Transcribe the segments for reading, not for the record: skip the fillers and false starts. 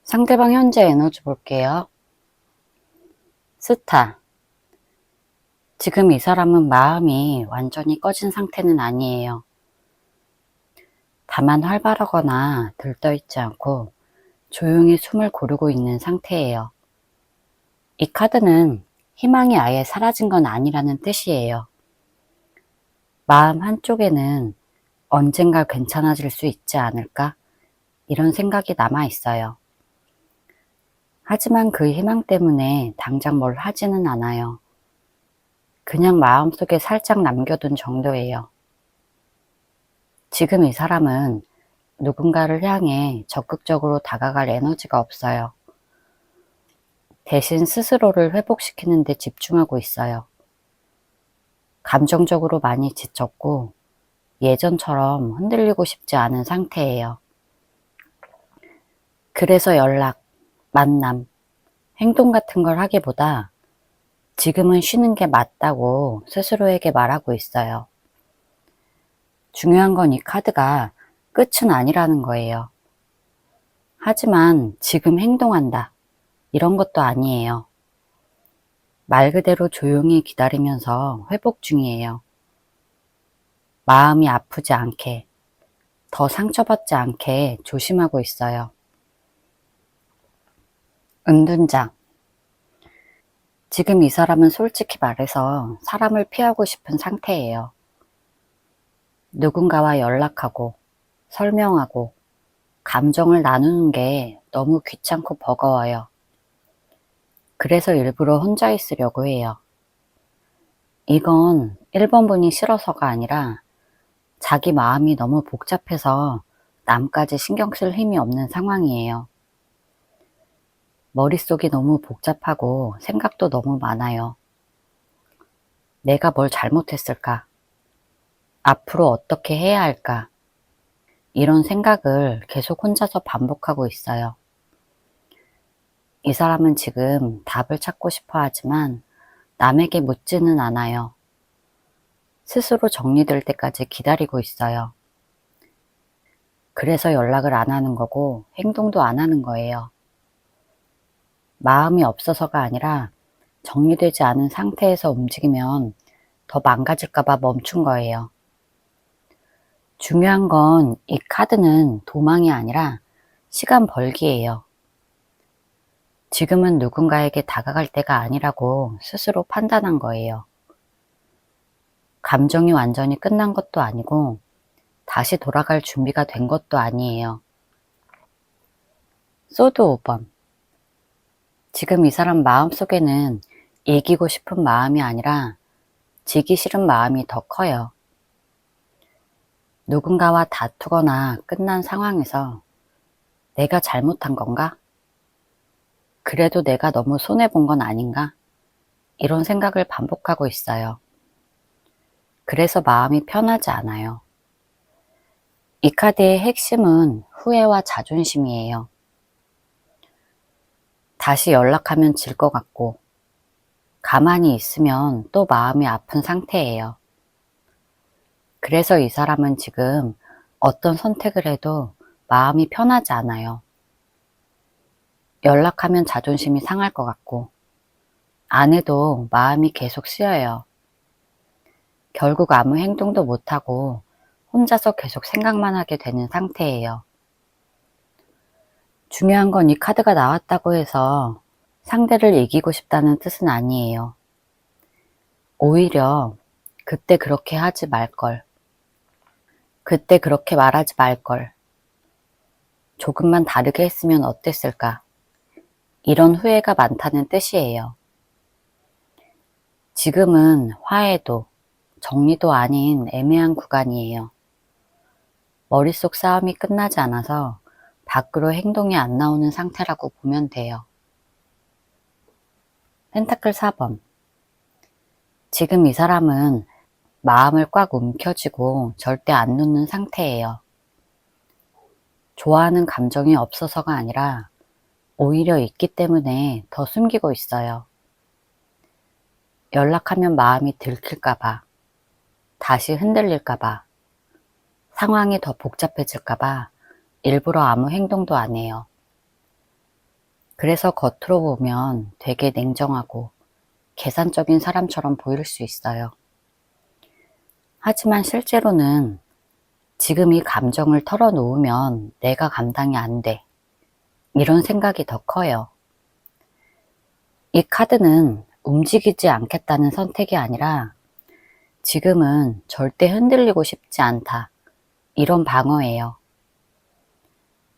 상대방 현재 에너지 볼게요. 스타. 지금 이 사람은 마음이 완전히 꺼진 상태는 아니에요. 다만 활발하거나 들떠있지 않고 조용히 숨을 고르고 있는 상태예요. 이 카드는 희망이 아예 사라진 건 아니라는 뜻이에요. 마음 한쪽에는 언젠가 괜찮아질 수 있지 않을까? 이런 생각이 남아 있어요. 하지만 그 희망 때문에 당장 뭘 하지는 않아요. 그냥 마음속에 살짝 남겨둔 정도예요. 지금 이 사람은 누군가를 향해 적극적으로 다가갈 에너지가 없어요. 대신 스스로를 회복시키는 데 집중하고 있어요. 감정적으로 많이 지쳤고 예전처럼 흔들리고 싶지 않은 상태예요. 그래서 연락, 만남, 행동 같은 걸 하기보다 지금은 쉬는 게 맞다고 스스로에게 말하고 있어요. 중요한 건 이 카드가 끝은 아니라는 거예요. 하지만 지금 행동한다. 이런 것도 아니에요. 말 그대로 조용히 기다리면서 회복 중이에요. 마음이 아프지 않게, 더 상처받지 않게 조심하고 있어요. 은둔자. 지금 이 사람은 솔직히 말해서 사람을 피하고 싶은 상태예요. 누군가와 연락하고, 설명하고, 감정을 나누는 게 너무 귀찮고 버거워요. 그래서 일부러 혼자 있으려고 해요. 이건 1번 분이 싫어서가 아니라 자기 마음이 너무 복잡해서 남까지 신경 쓸 힘이 없는 상황이에요. 머릿속이 너무 복잡하고 생각도 너무 많아요. 내가 뭘 잘못했을까? 앞으로 어떻게 해야 할까? 이런 생각을 계속 혼자서 반복하고 있어요. 이 사람은 지금 답을 찾고 싶어 하지만 남에게 묻지는 않아요. 스스로 정리될 때까지 기다리고 있어요. 그래서 연락을 안 하는 거고 행동도 안 하는 거예요. 마음이 없어서가 아니라 정리되지 않은 상태에서 움직이면 더 망가질까봐 멈춘 거예요. 중요한 건 이 카드는 도망이 아니라 시간 벌기예요. 지금은 누군가에게 다가갈 때가 아니라고 스스로 판단한 거예요. 감정이 완전히 끝난 것도 아니고 다시 돌아갈 준비가 된 것도 아니에요. 소드 5번. 지금 이 사람 마음속에는 이기고 싶은 마음이 아니라 지기 싫은 마음이 더 커요. 누군가와 다투거나 끝난 상황에서 내가 잘못한 건가? 그래도 내가 너무 손해본 건 아닌가? 이런 생각을 반복하고 있어요. 그래서 마음이 편하지 않아요. 이 카드의 핵심은 후회와 자존심이에요. 다시 연락하면 질 것 같고 가만히 있으면 또 마음이 아픈 상태예요. 그래서 이 사람은 지금 어떤 선택을 해도 마음이 편하지 않아요. 연락하면 자존심이 상할 것 같고 안 해도 마음이 계속 쓰여요. 결국 아무 행동도 못하고 혼자서 계속 생각만 하게 되는 상태예요. 중요한 건 이 카드가 나왔다고 해서 상대를 이기고 싶다는 뜻은 아니에요. 오히려 그때 그렇게 하지 말걸. 그때 그렇게 말하지 말걸. 조금만 다르게 했으면 어땠을까. 이런 후회가 많다는 뜻이에요. 지금은 화해도 정리도 아닌 애매한 구간이에요. 머릿속 싸움이 끝나지 않아서 밖으로 행동이 안 나오는 상태라고 보면 돼요. 펜타클 4번. 지금 이 사람은 마음을 꽉 움켜쥐고 절대 안 놓는 상태예요. 좋아하는 감정이 없어서가 아니라 오히려 있기 때문에 더 숨기고 있어요. 연락하면 마음이 들킬까봐, 다시 흔들릴까봐, 상황이 더 복잡해질까봐 일부러 아무 행동도 안 해요. 그래서 겉으로 보면 되게 냉정하고 계산적인 사람처럼 보일 수 있어요. 하지만 실제로는 지금 이 감정을 털어놓으면 내가 감당이 안 돼. 이런 생각이 더 커요. 이 카드는 움직이지 않겠다는 선택이 아니라 지금은 절대 흔들리고 싶지 않다. 이런 방어예요.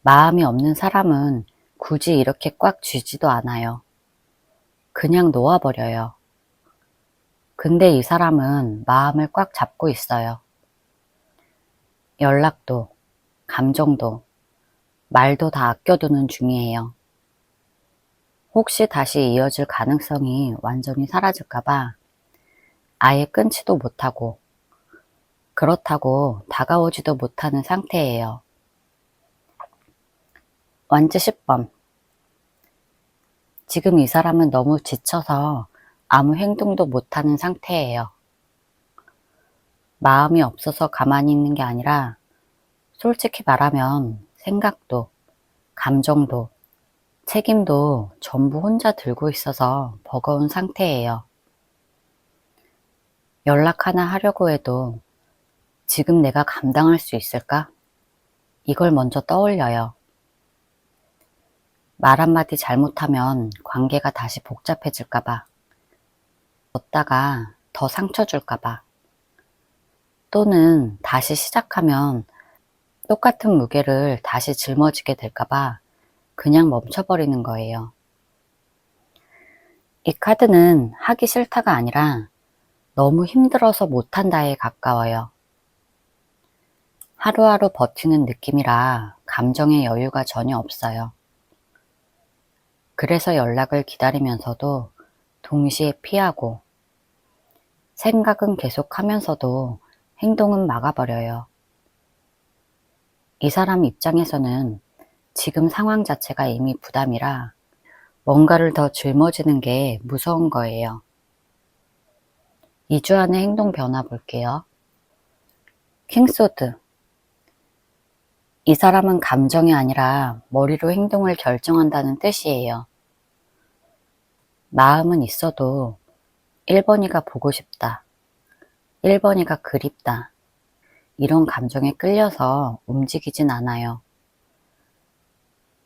마음이 없는 사람은 굳이 이렇게 꽉 쥐지도 않아요. 그냥 놓아버려요. 근데 이 사람은 마음을 꽉 잡고 있어요. 연락도, 감정도, 말도 다 아껴두는 중이에요. 혹시 다시 이어질 가능성이 완전히 사라질까봐 아예 끊지도 못하고 그렇다고 다가오지도 못하는 상태예요. 완즈 10번. 지금 이 사람은 너무 지쳐서 아무 행동도 못하는 상태예요. 마음이 없어서 가만히 있는 게 아니라 솔직히 말하면 생각도, 감정도, 책임도 전부 혼자 들고 있어서 버거운 상태예요. 연락 하나 하려고 해도 지금 내가 감당할 수 있을까? 이걸 먼저 떠올려요. 말 한마디 잘못하면 관계가 다시 복잡해질까봐, 뒀다가 더 상처 줄까봐, 또는 다시 시작하면 똑같은 무게를 다시 짊어지게 될까봐 그냥 멈춰버리는 거예요. 이 카드는 하기 싫다가 아니라 너무 힘들어서 못한다에 가까워요. 하루하루 버티는 느낌이라 감정의 여유가 전혀 없어요. 그래서 연락을 기다리면서도 동시에 피하고 생각은 계속하면서도 행동은 막아버려요. 이 사람 입장에서는 지금 상황 자체가 이미 부담이라 뭔가를 더 짊어지는 게 무서운 거예요. 2주 안에 행동 변화 볼게요. 킹소드. 이 사람은 감정이 아니라 머리로 행동을 결정한다는 뜻이에요. 마음은 있어도 1번이가 보고 싶다, 1번이가 그립다, 이런 감정에 끌려서 움직이진 않아요.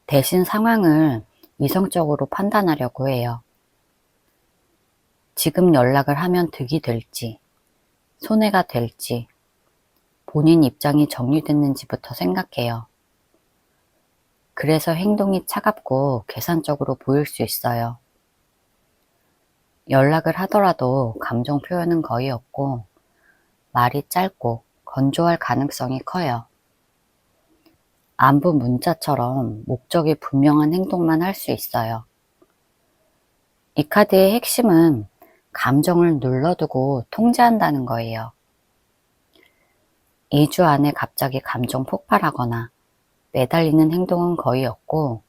대신 상황을 이성적으로 판단하려고 해요. 지금 연락을 하면 득이 될지, 손해가 될지, 본인 입장이 정리됐는지부터 생각해요. 그래서 행동이 차갑고 계산적으로 보일 수 있어요. 연락을 하더라도 감정 표현은 거의 없고 말이 짧고 건조할 가능성이 커요. 안부 문자처럼 목적이 분명한 행동만 할 수 있어요. 이 카드의 핵심은 감정을 눌러두고 통제한다는 거예요. 2주 안에 갑자기 감정 폭발하거나 매달리는 행동은 거의 없고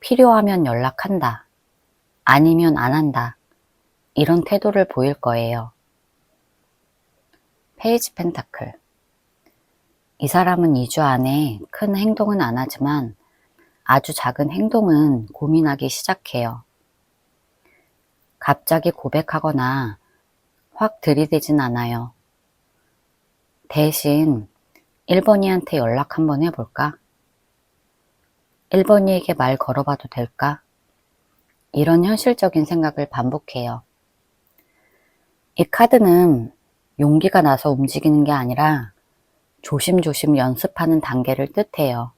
필요하면 연락한다, 아니면 안 한다, 이런 태도를 보일 거예요. 페이지 펜타클. 이 사람은 2주 안에 큰 행동은 안 하지만 아주 작은 행동은 고민하기 시작해요. 갑자기 고백하거나 확 들이대진 않아요. 대신 1번이한테 연락 한번 해볼까? 1번이에게 말 걸어봐도 될까? 이런 현실적인 생각을 반복해요. 이 카드는 용기가 나서 움직이는 게 아니라 조심조심 연습하는 단계를 뜻해요.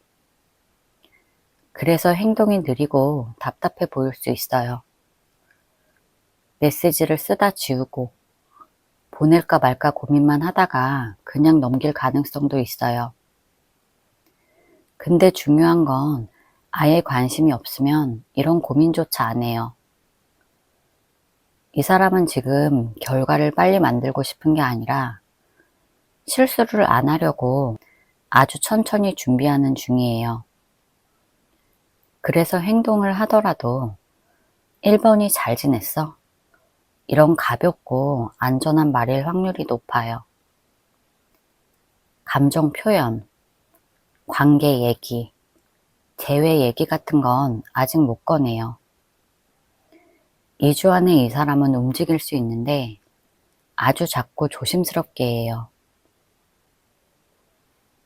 그래서 행동이 느리고 답답해 보일 수 있어요. 메시지를 쓰다 지우고 보낼까 말까 고민만 하다가 그냥 넘길 가능성도 있어요. 근데 중요한 건 아예 관심이 없으면 이런 고민조차 안 해요. 이 사람은 지금 결과를 빨리 만들고 싶은 게 아니라 실수를 안 하려고 아주 천천히 준비하는 중이에요. 그래서 행동을 하더라도 1번이 잘 지냈어? 이런 가볍고 안전한 말일 확률이 높아요. 감정 표현, 관계 얘기, 재회 얘기 같은 건 아직 못 꺼내요. 2주 안에 이 사람은 움직일 수 있는데 아주 작고 조심스럽게 해요.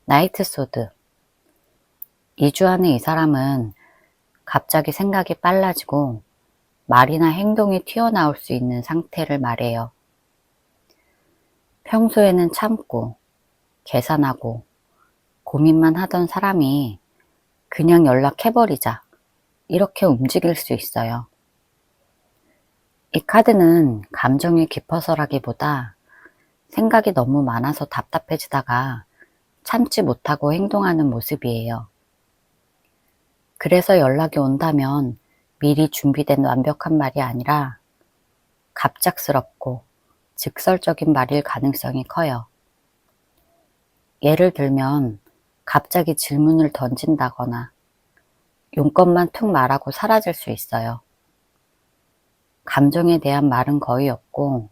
나이트 소드. 2주 안에 이 사람은 갑자기 생각이 빨라지고 말이나 행동이 튀어나올 수 있는 상태를 말해요. 평소에는 참고 계산하고 고민만 하던 사람이 그냥 연락해버리자 이렇게 움직일 수 있어요. 이 카드는 감정이 깊어서라기보다 생각이 너무 많아서 답답해지다가 참지 못하고 행동하는 모습이에요. 그래서 연락이 온다면 미리 준비된 완벽한 말이 아니라 갑작스럽고 직설적인 말일 가능성이 커요. 예를 들면 갑자기 질문을 던진다거나 용건만 툭 말하고 사라질 수 있어요. 감정에 대한 말은 거의 없고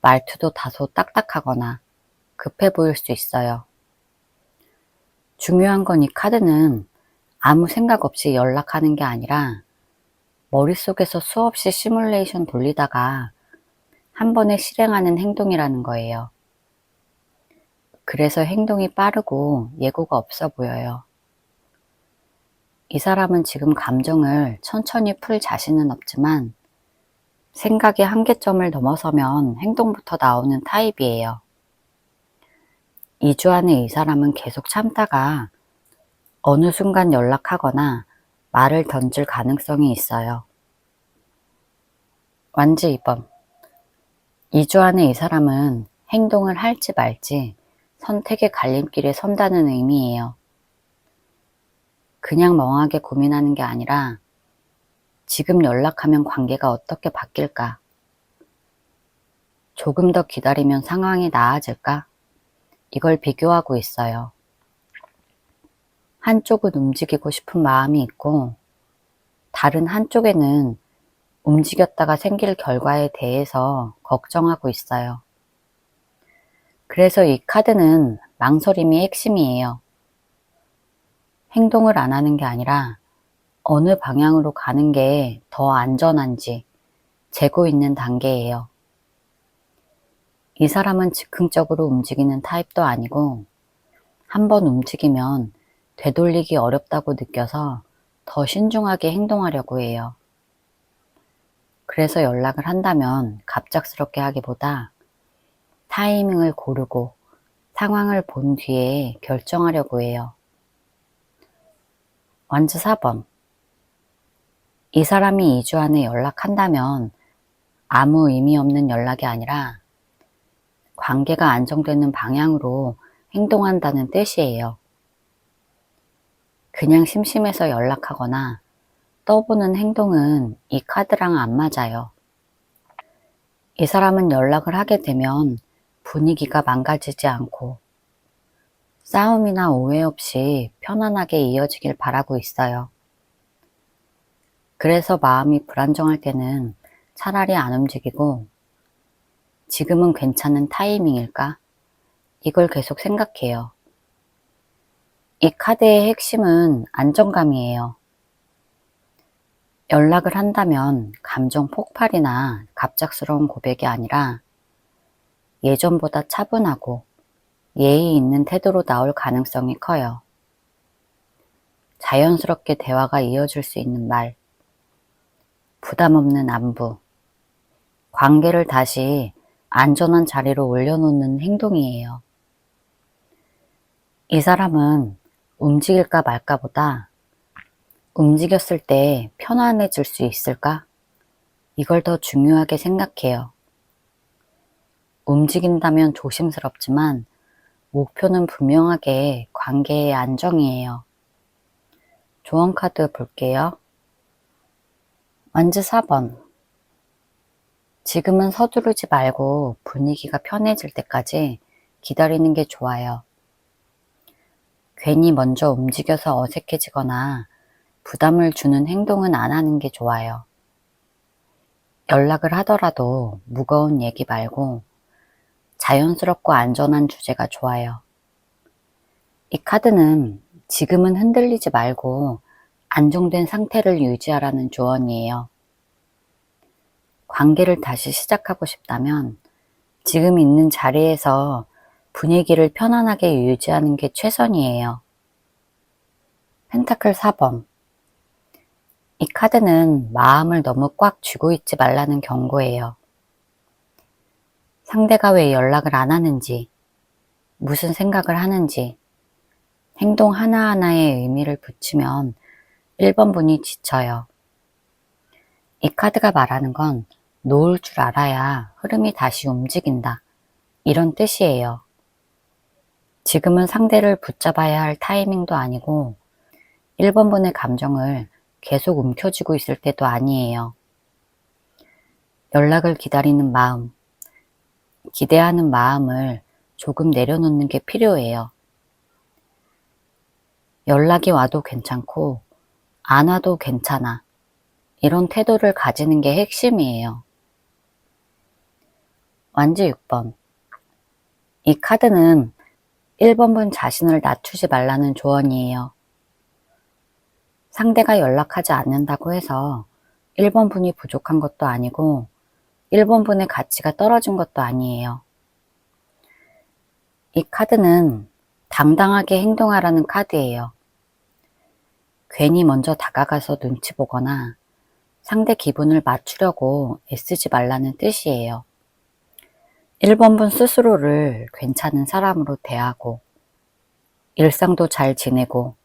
말투도 다소 딱딱하거나 급해 보일 수 있어요. 중요한 건 이 카드는 아무 생각 없이 연락하는 게 아니라 머릿속에서 수없이 시뮬레이션 돌리다가 한 번에 실행하는 행동이라는 거예요. 그래서 행동이 빠르고 예고가 없어 보여요. 이 사람은 지금 감정을 천천히 풀 자신은 없지만 생각의 한계점을 넘어서면 행동부터 나오는 타입이에요. 2주 안에 이 사람은 계속 참다가 어느 순간 연락하거나 말을 던질 가능성이 있어요. 완지 2번. 2주 안에 이 사람은 행동을 할지 말지 선택의 갈림길에 선다는 의미예요. 그냥 멍하게 고민하는 게 아니라 지금 연락하면 관계가 어떻게 바뀔까? 조금 더 기다리면 상황이 나아질까? 이걸 비교하고 있어요. 한쪽은 움직이고 싶은 마음이 있고 다른 한쪽에는 움직였다가 생길 결과에 대해서 걱정하고 있어요. 그래서 이 카드는 망설임이 핵심이에요. 행동을 안 하는 게 아니라 어느 방향으로 가는 게 더 안전한지 재고 있는 단계예요. 이 사람은 즉흥적으로 움직이는 타입도 아니고 한번 움직이면 되돌리기 어렵다고 느껴서 더 신중하게 행동하려고 해요. 그래서 연락을 한다면 갑작스럽게 하기보다 타이밍을 고르고 상황을 본 뒤에 결정하려고 해요. 완즈 4번. 이 사람이 2주 안에 연락한다면 아무 의미 없는 연락이 아니라 관계가 안정되는 방향으로 행동한다는 뜻이에요. 그냥 심심해서 연락하거나 떠보는 행동은 이 카드랑 안 맞아요. 이 사람은 연락을 하게 되면 분위기가 망가지지 않고 싸움이나 오해 없이 편안하게 이어지길 바라고 있어요. 그래서 마음이 불안정할 때는 차라리 안 움직이고 지금은 괜찮은 타이밍일까? 이걸 계속 생각해요. 이 카드의 핵심은 안정감이에요. 연락을 한다면 감정 폭발이나 갑작스러운 고백이 아니라 예전보다 차분하고 예의 있는 태도로 나올 가능성이 커요. 자연스럽게 대화가 이어질 수 있는 말, 부담 없는 안부, 관계를 다시 안전한 자리로 올려놓는 행동이에요. 이 사람은 움직일까 말까 보다 움직였을 때 편안해질 수 있을까? 이걸 더 중요하게 생각해요. 움직인다면 조심스럽지만 목표는 분명하게 관계의 안정이에요. 조언 카드 볼게요. 완즈 4번. 지금은 서두르지 말고 분위기가 편해질 때까지 기다리는 게 좋아요. 괜히 먼저 움직여서 어색해지거나 부담을 주는 행동은 안 하는 게 좋아요. 연락을 하더라도 무거운 얘기 말고 자연스럽고 안전한 주제가 좋아요. 이 카드는 지금은 흔들리지 말고 안정된 상태를 유지하라는 조언이에요. 관계를 다시 시작하고 싶다면 지금 있는 자리에서 분위기를 편안하게 유지하는 게 최선이에요. 펜타클 4번. 이 카드는 마음을 너무 꽉 쥐고 있지 말라는 경고예요. 상대가 왜 연락을 안 하는지, 무슨 생각을 하는지, 행동 하나하나에 의미를 붙이면 1번 분이 지쳐요. 이 카드가 말하는 건 놓을 줄 알아야 흐름이 다시 움직인다. 이런 뜻이에요. 지금은 상대를 붙잡아야 할 타이밍도 아니고 1번 분의 감정을 계속 움켜쥐고 있을 때도 아니에요. 연락을 기다리는 마음, 기대하는 마음을 조금 내려놓는 게 필요해요. 연락이 와도 괜찮고 안 와도 괜찮아. 이런 태도를 가지는 게 핵심이에요. 완지 6번. 이 카드는 1번 분 자신을 낮추지 말라는 조언이에요. 상대가 연락하지 않는다고 해서 1번 분이 부족한 것도 아니고 1번 분의 가치가 떨어진 것도 아니에요. 이 카드는 당당하게 행동하라는 카드예요. 괜히 먼저 다가가서 눈치 보거나 상대 기분을 맞추려고 애쓰지 말라는 뜻이에요. 1번 분 스스로를 괜찮은 사람으로 대하고 일상도 잘 지내고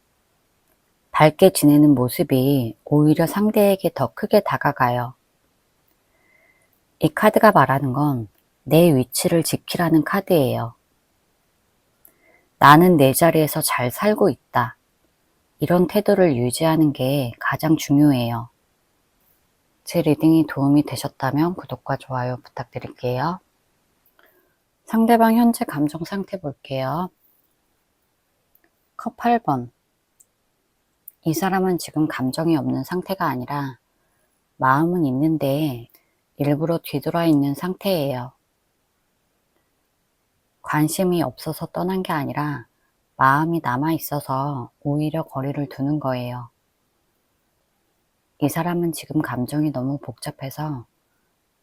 밝게 지내는 모습이 오히려 상대에게 더 크게 다가가요. 이 카드가 말하는 건 내 위치를 지키라는 카드예요. 나는 내 자리에서 잘 살고 있다. 이런 태도를 유지하는 게 가장 중요해요. 제 리딩이 도움이 되셨다면 구독과 좋아요 부탁드릴게요. 상대방 현재 감정 상태 볼게요. 컵 8번. 이 사람은 지금 감정이 없는 상태가 아니라 마음은 있는데 일부러 뒤돌아 있는 상태예요. 관심이 없어서 떠난 게 아니라 마음이 남아 있어서 오히려 거리를 두는 거예요. 이 사람은 지금 감정이 너무 복잡해서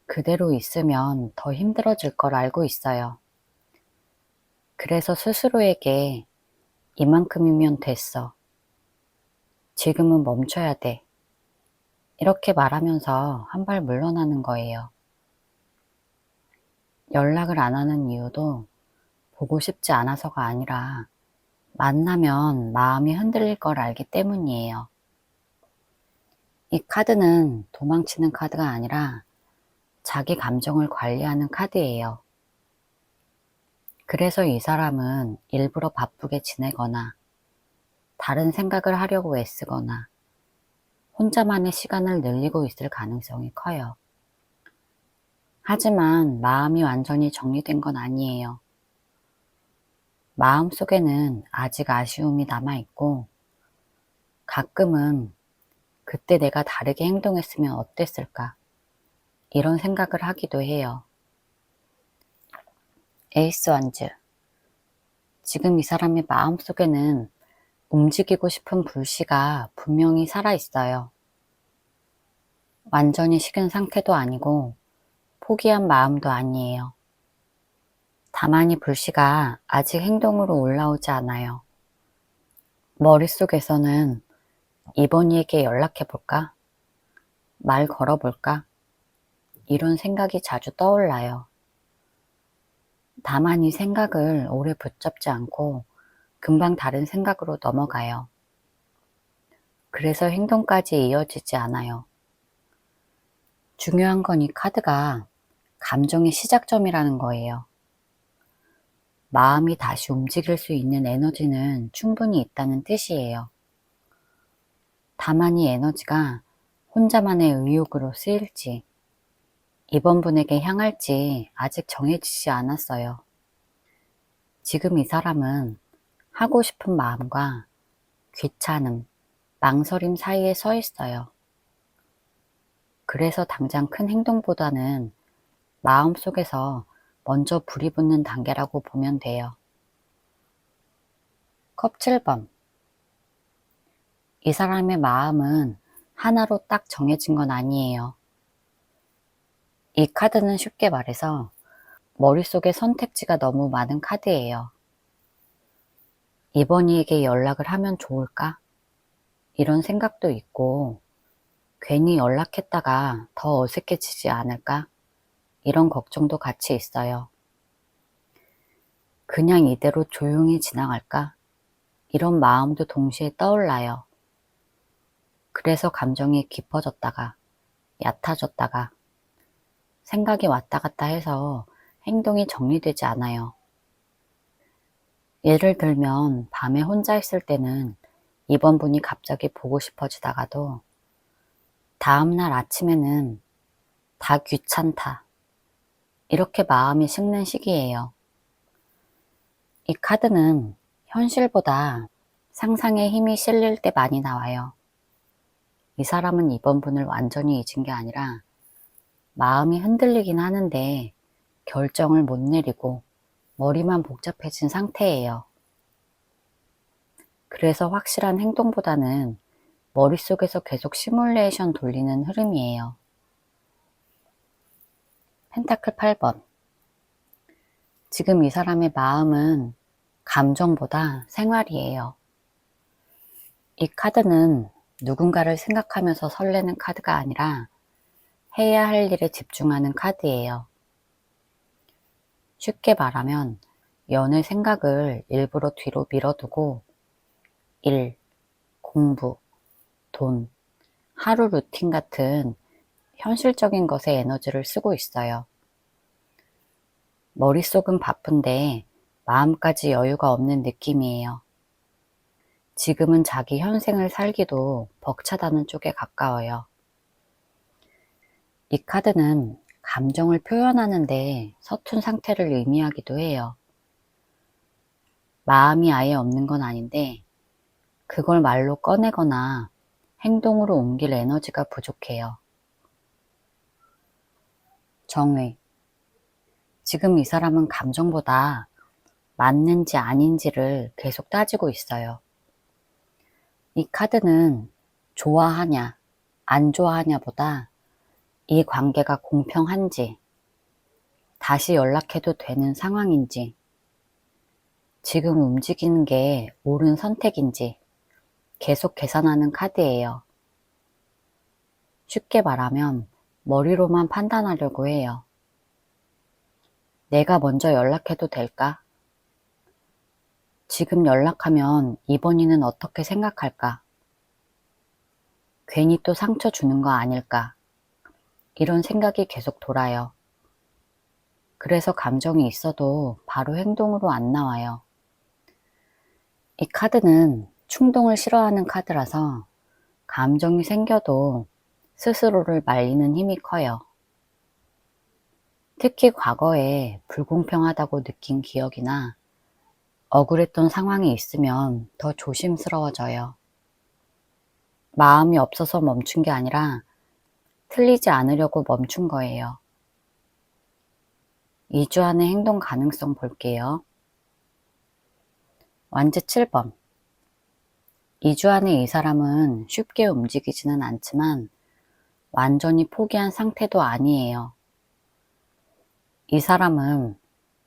그대로 있으면 더 힘들어질 걸 알고 있어요. 그래서 스스로에게 이만큼이면 됐어. 지금은 멈춰야 돼. 이렇게 말하면서 한 발 물러나는 거예요. 연락을 안 하는 이유도 보고 싶지 않아서가 아니라 만나면 마음이 흔들릴 걸 알기 때문이에요. 이 카드는 도망치는 카드가 아니라 자기 감정을 관리하는 카드예요. 그래서 이 사람은 일부러 바쁘게 지내거나 다른 생각을 하려고 애쓰거나 혼자만의 시간을 늘리고 있을 가능성이 커요. 하지만 마음이 완전히 정리된 건 아니에요. 마음속에는 아직 아쉬움이 남아있고 가끔은 그때 내가 다르게 행동했으면 어땠을까 이런 생각을 하기도 해요. 에이스 완즈. 지금 이 사람의 마음속에는 움직이고 싶은 불씨가 분명히 살아있어요. 완전히 식은 상태도 아니고 포기한 마음도 아니에요. 다만 이 불씨가 아직 행동으로 올라오지 않아요. 머릿속에서는 이번이에게 연락해볼까? 말 걸어볼까? 이런 생각이 자주 떠올라요. 다만 이 생각을 오래 붙잡지 않고 금방 다른 생각으로 넘어가요. 그래서 행동까지 이어지지 않아요. 중요한 건 이 카드가 감정의 시작점이라는 거예요. 마음이 다시 움직일 수 있는 에너지는 충분히 있다는 뜻이에요. 다만 이 에너지가 혼자만의 의욕으로 쓰일지, 이번 분에게 향할지 아직 정해지지 않았어요. 지금 이 사람은 하고 싶은 마음과 귀찮음, 망설임 사이에 서 있어요. 그래서 당장 큰 행동보다는 마음속에서 먼저 불이 붙는 단계라고 보면 돼요. 컵 7번. 이 사람의 마음은 하나로 딱 정해진 건 아니에요. 이 카드는 쉽게 말해서 머릿속에 선택지가 너무 많은 카드예요. 이번이에게 연락을 하면 좋을까? 이런 생각도 있고, 괜히 연락했다가 더 어색해지지 않을까? 이런 걱정도 같이 있어요. 그냥 이대로 조용히 지나갈까? 이런 마음도 동시에 떠올라요. 그래서 감정이 깊어졌다가 얕아졌다가 생각이 왔다 갔다 해서 행동이 정리되지 않아요. 예를 들면 밤에 혼자 있을 때는 이번 분이 갑자기 보고 싶어지다가도 다음날 아침에는 다 귀찮다. 이렇게 마음이 식는 시기예요. 이 카드는 현실보다 상상에 힘이 실릴 때 많이 나와요. 이 사람은 이번 분을 완전히 잊은 게 아니라 마음이 흔들리긴 하는데 결정을 못 내리고 머리만 복잡해진 상태예요. 그래서 확실한 행동보다는 머릿속에서 계속 시뮬레이션 돌리는 흐름이에요. 펜타클 8번. 지금 이 사람의 마음은 감정보다 생활이에요. 이 카드는 누군가를 생각하면서 설레는 카드가 아니라 해야 할 일에 집중하는 카드예요. 쉽게 말하면 연애 생각을 일부러 뒤로 밀어두고 일, 공부, 돈, 하루 루틴 같은 현실적인 것에 에너지를 쓰고 있어요. 머릿속은 바쁜데 마음까지 여유가 없는 느낌이에요. 지금은 자기 현생을 살기도 벅차다는 쪽에 가까워요. 이 카드는 감정을 표현하는데 서툰 상태를 의미하기도 해요. 마음이 아예 없는 건 아닌데 그걸 말로 꺼내거나 행동으로 옮길 에너지가 부족해요. 정의. 지금 이 사람은 감정보다 맞는지 아닌지를 계속 따지고 있어요. 이 카드는 좋아하냐, 안 좋아하냐보다 이 관계가 공평한지, 다시 연락해도 되는 상황인지, 지금 움직이는 게 옳은 선택인지 계속 계산하는 카드예요. 쉽게 말하면 머리로만 판단하려고 해요. 내가 먼저 연락해도 될까? 지금 연락하면 이번이는 어떻게 생각할까? 괜히 또 상처 주는 거 아닐까? 이런 생각이 계속 돌아요. 그래서 감정이 있어도 바로 행동으로 안 나와요. 이 카드는 충동을 싫어하는 카드라서 감정이 생겨도 스스로를 말리는 힘이 커요. 특히 과거에 불공평하다고 느낀 기억이나 억울했던 상황이 있으면 더 조심스러워져요. 마음이 없어서 멈춘 게 아니라 틀리지 않으려고 멈춘 거예요. 2주 안에 행동 가능성 볼게요. 완제 7번. 2주 안에 이 사람은 쉽게 움직이지는 않지만 완전히 포기한 상태도 아니에요. 이 사람은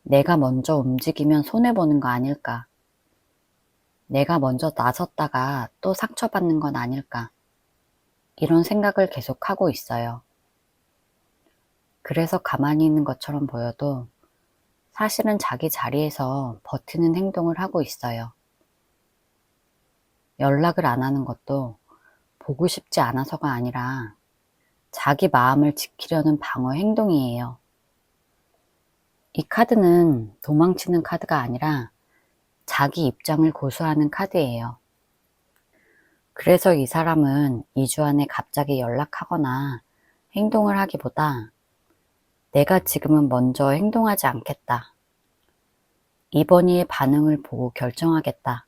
내가 먼저 움직이면 손해보는 거 아닐까? 내가 먼저 나섰다가 또 상처받는 건 아닐까? 이런 생각을 계속하고 있어요. 그래서 가만히 있는 것처럼 보여도 사실은 자기 자리에서 버티는 행동을 하고 있어요. 연락을 안 하는 것도 보고 싶지 않아서가 아니라 자기 마음을 지키려는 방어 행동이에요. 이 카드는 도망치는 카드가 아니라 자기 입장을 고수하는 카드예요. 그래서 이 사람은 2주 안에 갑자기 연락하거나 행동을 하기보다 내가 지금은 먼저 행동하지 않겠다. 이번이의 반응을 보고 결정하겠다.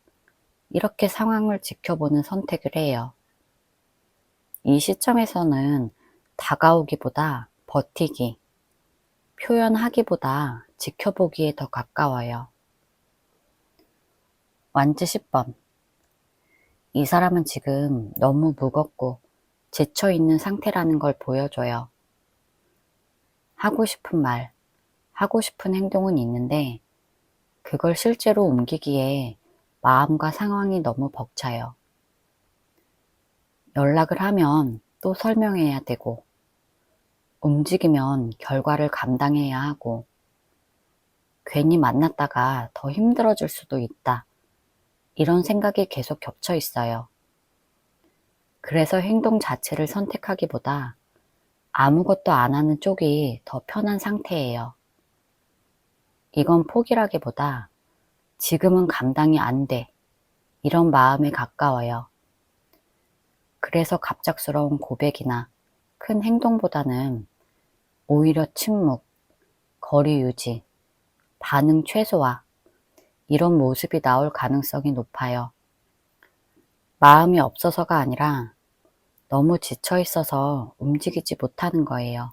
이렇게 상황을 지켜보는 선택을 해요. 이 시점에서는 다가오기보다 버티기, 표현하기보다 지켜보기에 더 가까워요. 완즈 10번. 이 사람은 지금 너무 무겁고 지쳐있는 상태라는 걸 보여줘요. 하고 싶은 말, 하고 싶은 행동은 있는데 그걸 실제로 옮기기에 마음과 상황이 너무 벅차요. 연락을 하면 또 설명해야 되고, 움직이면 결과를 감당해야 하고, 괜히 만났다가 더 힘들어질 수도 있다. 이런 생각이 계속 겹쳐 있어요. 그래서 행동 자체를 선택하기보다 아무것도 안 하는 쪽이 더 편한 상태예요. 이건 포기라기보다 지금은 감당이 안 돼. 이런 마음에 가까워요. 그래서 갑작스러운 고백이나 큰 행동보다는 오히려 침묵, 거리 유지, 반응 최소화, 이런 모습이 나올 가능성이 높아요. 마음이 없어서가 아니라 너무 지쳐 있어서 움직이지 못하는 거예요.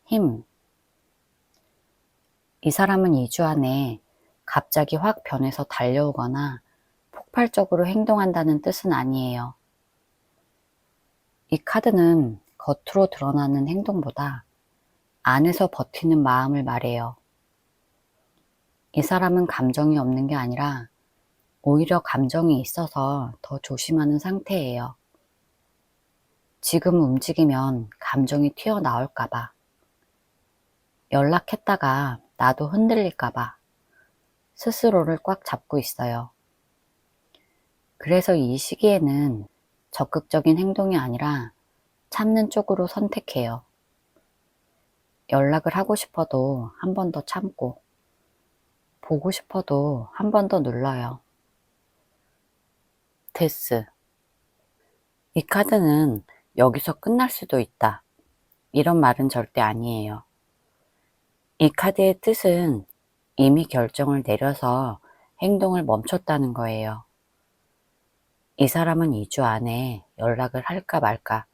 힘. 이 사람은 2주 안에 갑자기 확 변해서 달려오거나 폭발적으로 행동한다는 뜻은 아니에요. 이 카드는 겉으로 드러나는 행동보다 안에서 버티는 마음을 말해요. 이 사람은 감정이 없는 게 아니라 오히려 감정이 있어서 더 조심하는 상태예요. 지금 움직이면 감정이 튀어나올까봐, 연락했다가 나도 흔들릴까봐 스스로를 꽉 잡고 있어요. 그래서 이 시기에는 적극적인 행동이 아니라 참는 쪽으로 선택해요. 연락을 하고 싶어도 한 번 더 참고, 보고 싶어도 한 번 더 눌러요. 데스. 이 카드는 여기서 끝날 수도 있다. 이런 말은 절대 아니에요. 이 카드의 뜻은 이미 결정을 내려서 행동을 멈췄다는 거예요. 이 사람은 2주 안에 연락을 할까 말까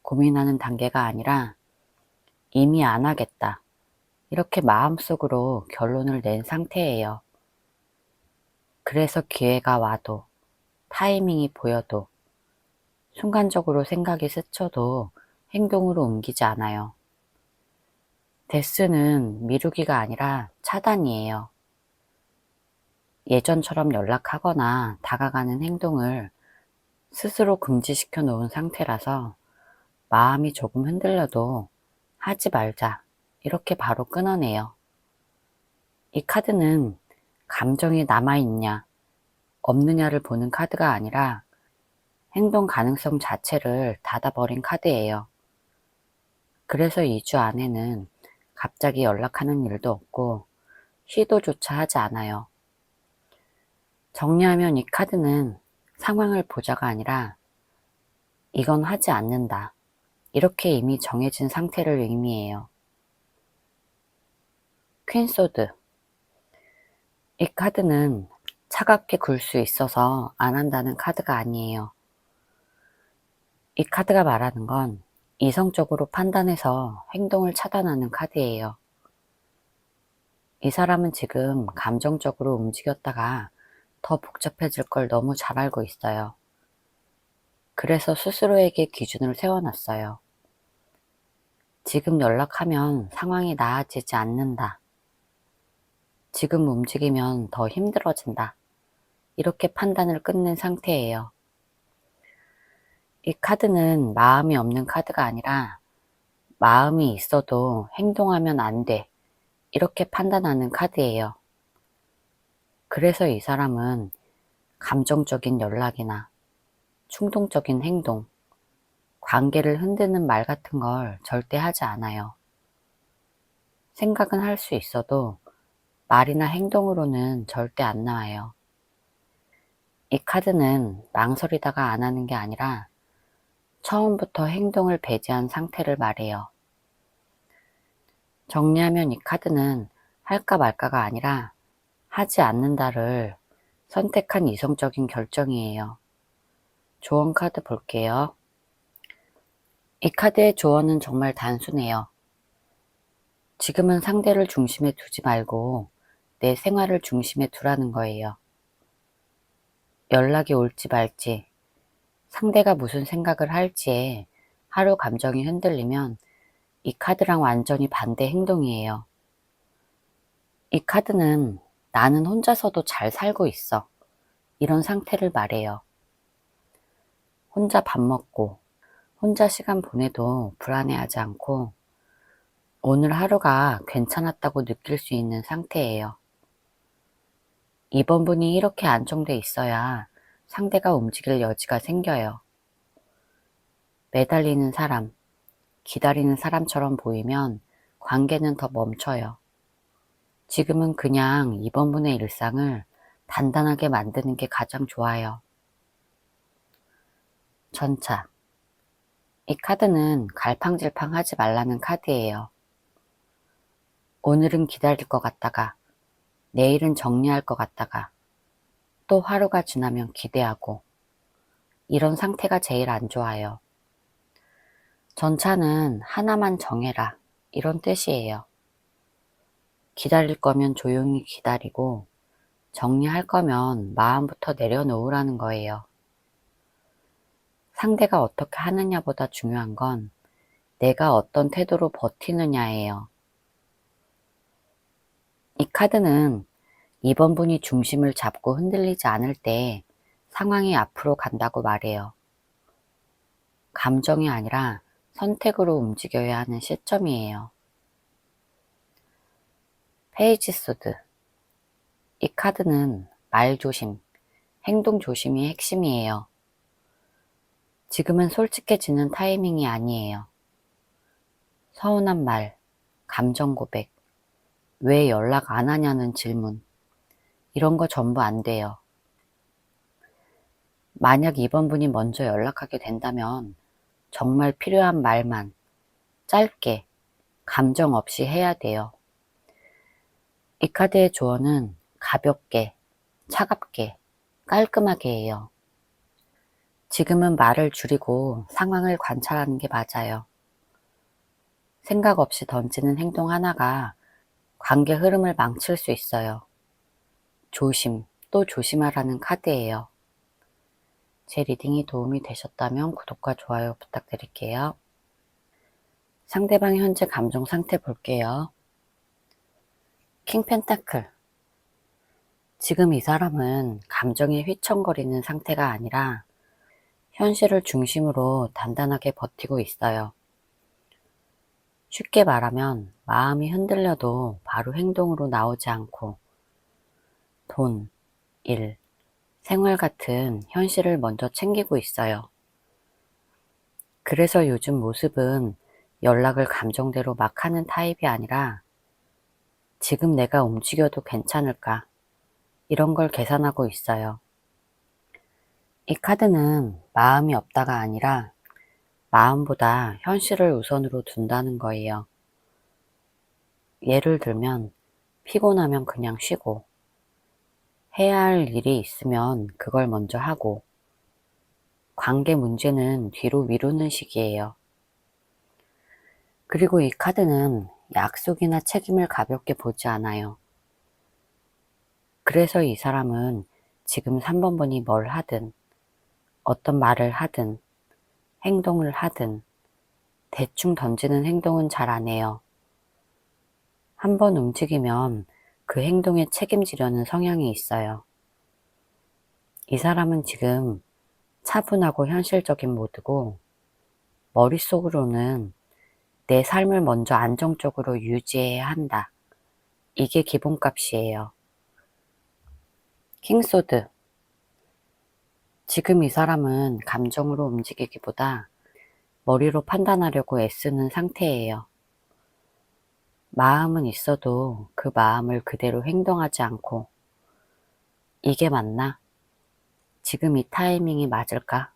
고민하는 단계가 아니라 이미 안 하겠다. 이렇게 마음속으로 결론을 낸 상태예요. 그래서 기회가 와도, 타이밍이 보여도, 순간적으로 생각이 스쳐도 행동으로 옮기지 않아요. 데스는 미루기가 아니라 차단이에요. 예전처럼 연락하거나 다가가는 행동을 스스로 금지시켜 놓은 상태라서 마음이 조금 흔들려도 하지 말자, 이렇게 바로 끊어내요. 이 카드는 감정이 남아있냐, 없느냐를 보는 카드가 아니라 행동 가능성 자체를 닫아버린 카드예요. 그래서 2주 안에는 갑자기 연락하는 일도 없고 시도조차 하지 않아요. 정리하면 이 카드는 상황을 보자가 아니라 이건 하지 않는다. 이렇게 이미 정해진 상태를 의미해요. 퀸소드. 이 카드는 차갑게 굴 수 있어서 안 한다는 카드가 아니에요. 이 카드가 말하는 건 이성적으로 판단해서 행동을 차단하는 카드예요. 이 사람은 지금 감정적으로 움직였다가 더 복잡해질 걸 너무 잘 알고 있어요. 그래서 스스로에게 기준을 세워놨어요. 지금 연락하면 상황이 나아지지 않는다. 지금 움직이면 더 힘들어진다. 이렇게 판단을 끝낸 상태예요. 이 카드는 마음이 없는 카드가 아니라 마음이 있어도 행동하면 안 돼. 이렇게 판단하는 카드예요. 그래서 이 사람은 감정적인 연락이나 충동적인 행동, 관계를 흔드는 말 같은 걸 절대 하지 않아요. 생각은 할 수 있어도 말이나 행동으로는 절대 안 나와요. 이 카드는 망설이다가 안 하는 게 아니라 처음부터 행동을 배제한 상태를 말해요. 정리하면 이 카드는 할까 말까가 아니라 하지 않는다를 선택한 이성적인 결정이에요. 조언 카드 볼게요. 이 카드의 조언은 정말 단순해요. 지금은 상대를 중심에 두지 말고 내 생활을 중심에 두라는 거예요. 연락이 올지 말지, 상대가 무슨 생각을 할지에 하루 감정이 흔들리면 이 카드랑 완전히 반대 행동이에요. 이 카드는 나는 혼자서도 잘 살고 있어. 이런 상태를 말해요. 혼자 밥 먹고, 혼자 시간 보내도 불안해하지 않고, 오늘 하루가 괜찮았다고 느낄 수 있는 상태예요. 이번 분이 이렇게 안정돼 있어야 상대가 움직일 여지가 생겨요. 매달리는 사람, 기다리는 사람처럼 보이면 관계는 더 멈춰요. 지금은 그냥 이번 분의 일상을 단단하게 만드는 게 가장 좋아요. 전차. 이 카드는 갈팡질팡 하지 말라는 카드예요. 오늘은 기다릴 것 같다가, 내일은 정리할 것 같다가, 또 하루가 지나면 기대하고, 이런 상태가 제일 안 좋아요. 전차는 하나만 정해라, 이런 뜻이에요. 기다릴 거면 조용히 기다리고, 정리할 거면 마음부터 내려놓으라는 거예요. 상대가 어떻게 하느냐보다 중요한 건 내가 어떤 태도로 버티느냐예요. 이 카드는 이번 분이 중심을 잡고 흔들리지 않을 때 상황이 앞으로 간다고 말해요. 감정이 아니라 선택으로 움직여야 하는 시점이에요. 페이지 소드. 이 카드는 말 조심, 행동 조심이 핵심이에요. 지금은 솔직해지는 타이밍이 아니에요. 서운한 말, 감정 고백, 왜 연락 안 하냐는 질문, 이런 거 전부 안 돼요. 만약 이번 분이 먼저 연락하게 된다면 정말 필요한 말만 짧게, 감정 없이 해야 돼요. 이 카드의 조언은 가볍게, 차갑게, 깔끔하게 해요. 지금은 말을 줄이고 상황을 관찰하는 게 맞아요. 생각 없이 던지는 행동 하나가 관계 흐름을 망칠 수 있어요. 조심, 또 조심하라는 카드예요. 제 리딩이 도움이 되셨다면 구독과 좋아요 부탁드릴게요. 상대방 현재 감정 상태 볼게요. 킹 펜타클. 지금 이 사람은 감정이 휘청거리는 상태가 아니라 현실을 중심으로 단단하게 버티고 있어요. 쉽게 말하면 마음이 흔들려도 바로 행동으로 나오지 않고 돈, 일, 생활 같은 현실을 먼저 챙기고 있어요. 그래서 요즘 모습은 연락을 감정대로 막 하는 타입이 아니라 지금 내가 움직여도 괜찮을까? 이런 걸 계산하고 있어요. 이 카드는 마음이 없다가 아니라 마음보다 현실을 우선으로 둔다는 거예요. 예를 들면 피곤하면 그냥 쉬고 해야 할 일이 있으면 그걸 먼저 하고 관계 문제는 뒤로 미루는 식이에요. 그리고 이 카드는 약속이나 책임을 가볍게 보지 않아요. 그래서 이 사람은 지금 3번 분이 뭘 하든 어떤 말을 하든 행동을 하든 대충 던지는 행동은 잘 안 해요. 한번 움직이면 그 행동에 책임지려는 성향이 있어요. 이 사람은 지금 차분하고 현실적인 모드고 머릿속으로는 내 삶을 먼저 안정적으로 유지해야 한다. 이게 기본값이에요. 킹소드. 지금 이 사람은 감정으로 움직이기보다 머리로 판단하려고 애쓰는 상태예요. 마음은 있어도 그 마음을 그대로 행동하지 않고 이게 맞나? 지금 이 타이밍이 맞을까?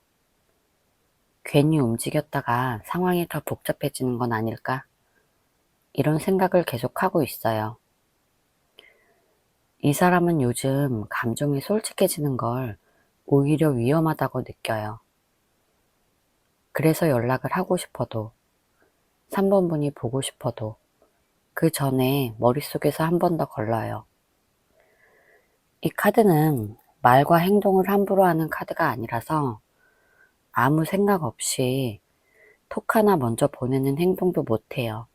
괜히 움직였다가 상황이 더 복잡해지는 건 아닐까? 이런 생각을 계속하고 있어요. 이 사람은 요즘 감정이 솔직해지는 걸 오히려 위험하다고 느껴요. 그래서 연락을 하고 싶어도 3번 분이 보고 싶어도 그 전에 머릿속에서 한 번 더 걸러요. 이 카드는 말과 행동을 함부로 하는 카드가 아니라서 아무 생각 없이 톡 하나 먼저 보내는 행동도 못해요.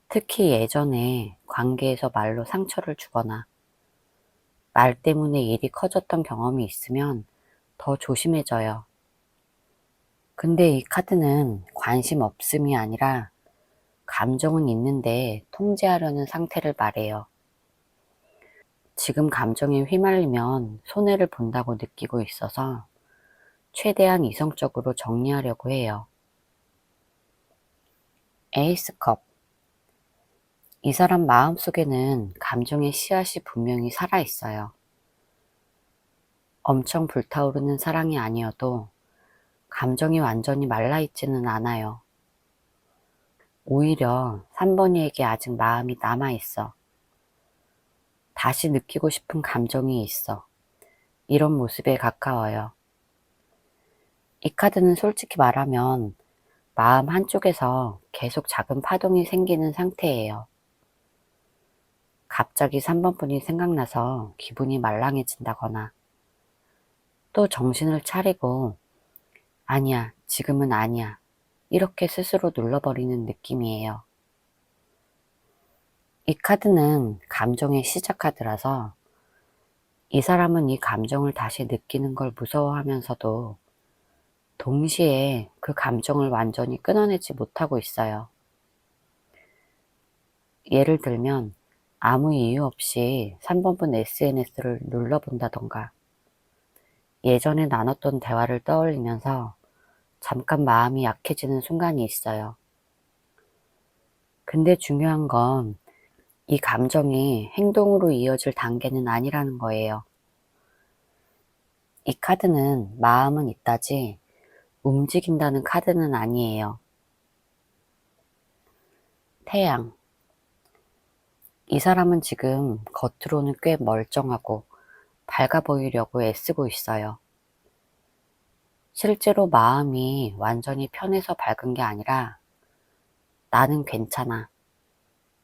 특히 예전에 관계에서 말로 상처를 주거나 말 때문에 일이 커졌던 경험이 있으면 더 조심해져요. 근데 이 카드는 관심 없음이 아니라 감정은 있는데 통제하려는 상태를 말해요. 지금 감정에 휘말리면 손해를 본다고 느끼고 있어서 최대한 이성적으로 정리하려고 해요. 에이스컵. 이 사람 마음속에는 감정의 씨앗이 분명히 살아있어요. 엄청 불타오르는 사랑이 아니어도 감정이 완전히 말라있지는 않아요. 오히려 3번이에게 아직 마음이 남아있어. 다시 느끼고 싶은 감정이 있어. 이런 모습에 가까워요. 이 카드는 솔직히 말하면 마음 한쪽에서 계속 작은 파동이 생기는 상태예요. 갑자기 3번 분이 생각나서 기분이 말랑해진다거나 또 정신을 차리고 아니야, 지금은 아니야. 이렇게 스스로 눌러버리는 느낌이에요. 이 카드는 감정의 시작 카드라서 이 사람은 이 감정을 다시 느끼는 걸 무서워하면서도 동시에 그 감정을 완전히 끊어내지 못하고 있어요. 예를 들면 아무 이유 없이 3번분 SNS를 눌러본다던가 예전에 나눴던 대화를 떠올리면서 잠깐 마음이 약해지는 순간이 있어요. 근데 중요한 건 이 감정이 행동으로 이어질 단계는 아니라는 거예요. 이 카드는 마음은 있다지 움직인다는 카드는 아니에요. 태양. 이 사람은 지금 겉으로는 꽤 멀쩡하고 밝아 보이려고 애쓰고 있어요. 실제로 마음이 완전히 편해서 밝은 게 아니라 나는 괜찮아,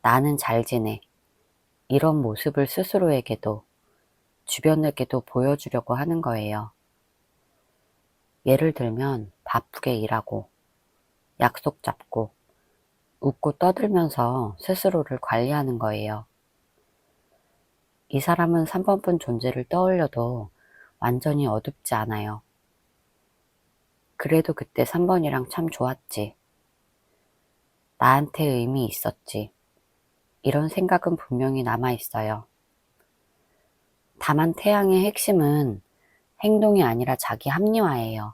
나는 잘 지내, 이런 모습을 스스로에게도 주변에게도 보여주려고 하는 거예요. 예를 들면 바쁘게 일하고 약속 잡고 웃고 떠들면서 스스로를 관리하는 거예요. 이 사람은 3번분 존재를 떠올려도 완전히 어둡지 않아요. 그래도 그때 3번이랑 참 좋았지. 나한테 의미 있었지. 이런 생각은 분명히 남아있어요. 다만 태양의 핵심은 행동이 아니라 자기 합리화예요.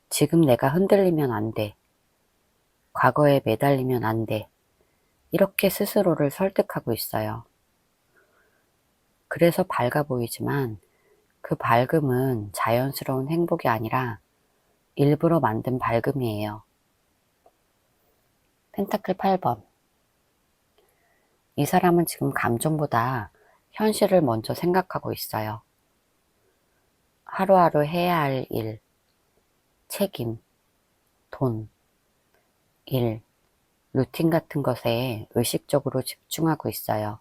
지금 내가 흔들리면 안 돼. 과거에 매달리면 안 돼. 이렇게 스스로를 설득하고 있어요. 그래서 밝아 보이지만 그 밝음은 자연스러운 행복이 아니라 일부러 만든 밝음이에요. 펜타클 8번. 이 사람은 지금 감정보다 현실을 먼저 생각하고 있어요. 하루하루 해야 할 일, 책임, 돈, 일, 루틴 같은 것에 의식적으로 집중하고 있어요.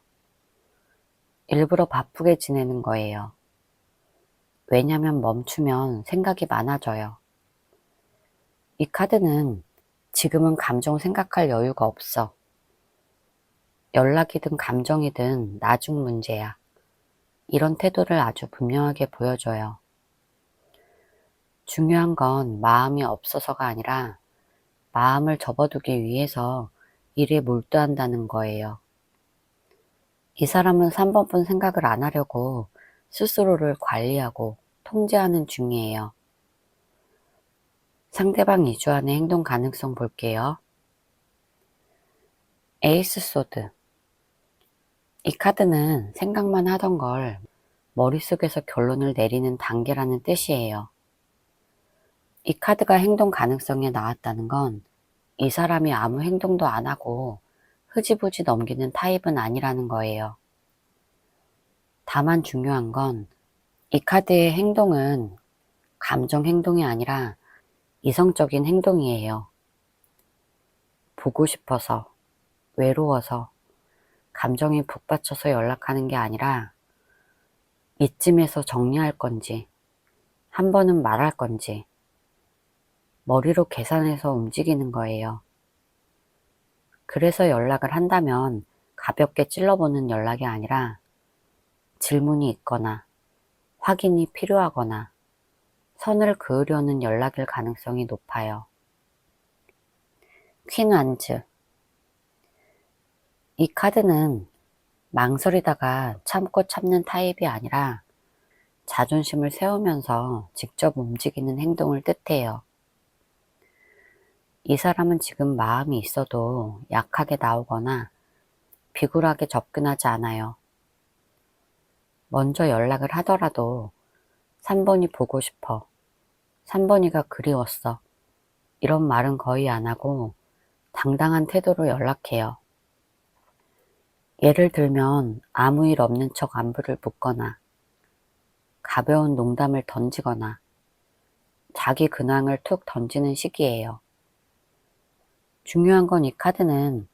일부러 바쁘게 지내는 거예요. 왜냐면 멈추면 생각이 많아져요. 이 카드는 지금은 감정 생각할 여유가 없어. 연락이든 감정이든 나중 문제야. 이런 태도를 아주 분명하게 보여줘요. 중요한 건 마음이 없어서가 아니라 마음을 접어두기 위해서 일에 몰두한다는 거예요. 이 사람은 3번분 생각을 안 하려고 스스로를 관리하고 통제하는 중이에요. 상대방 2주 안에 행동 가능성 볼게요. 에이스 소드. 이 카드는 생각만 하던 걸 머릿속에서 결론을 내리는 단계라는 뜻이에요. 이 카드가 행동 가능성에 나왔다는 건 이 사람이 아무 행동도 안 하고 흐지부지 넘기는 타입은 아니라는 거예요. 다만 중요한 건 이 카드의 행동은 감정 행동이 아니라 이성적인 행동이에요. 보고 싶어서, 외로워서, 감정이 북받쳐서 연락하는 게 아니라 이쯤에서 정리할 건지, 한 번은 말할 건지, 머리로 계산해서 움직이는 거예요. 그래서 연락을 한다면 가볍게 찔러보는 연락이 아니라 질문이 있거나 확인이 필요하거나 선을 그으려는 연락일 가능성이 높아요. 퀸 완즈. 이 카드는 망설이다가 참고 참는 타입이 아니라 자존심을 세우면서 직접 움직이는 행동을 뜻해요. 이 사람은 지금 마음이 있어도 약하게 나오거나 비굴하게 접근하지 않아요. 먼저 연락을 하더라도 3번이 보고 싶어, 3번이가 그리웠어, 이런 말은 거의 안 하고 당당한 태도로 연락해요. 예를 들면 아무 일 없는 척 안부를 묻거나 가벼운 농담을 던지거나 자기 근황을 툭 던지는 식이에요. 중요한 건 이 카드는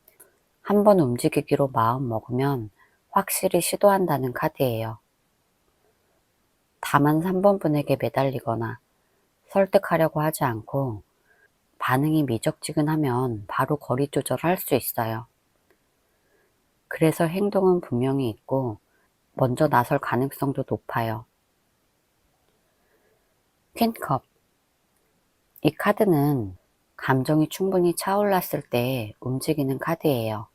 한번 움직이기로 마음 먹으면 확실히 시도한다는 카드예요. 다만 3번 분에게 매달리거나 설득하려고 하지 않고 반응이 미적지근하면 바로 거리 조절할 수 있어요. 그래서 행동은 분명히 있고 먼저 나설 가능성도 높아요. 퀸컵. 이 카드는 감정이 충분히 차올랐을 때 움직이는 카드예요.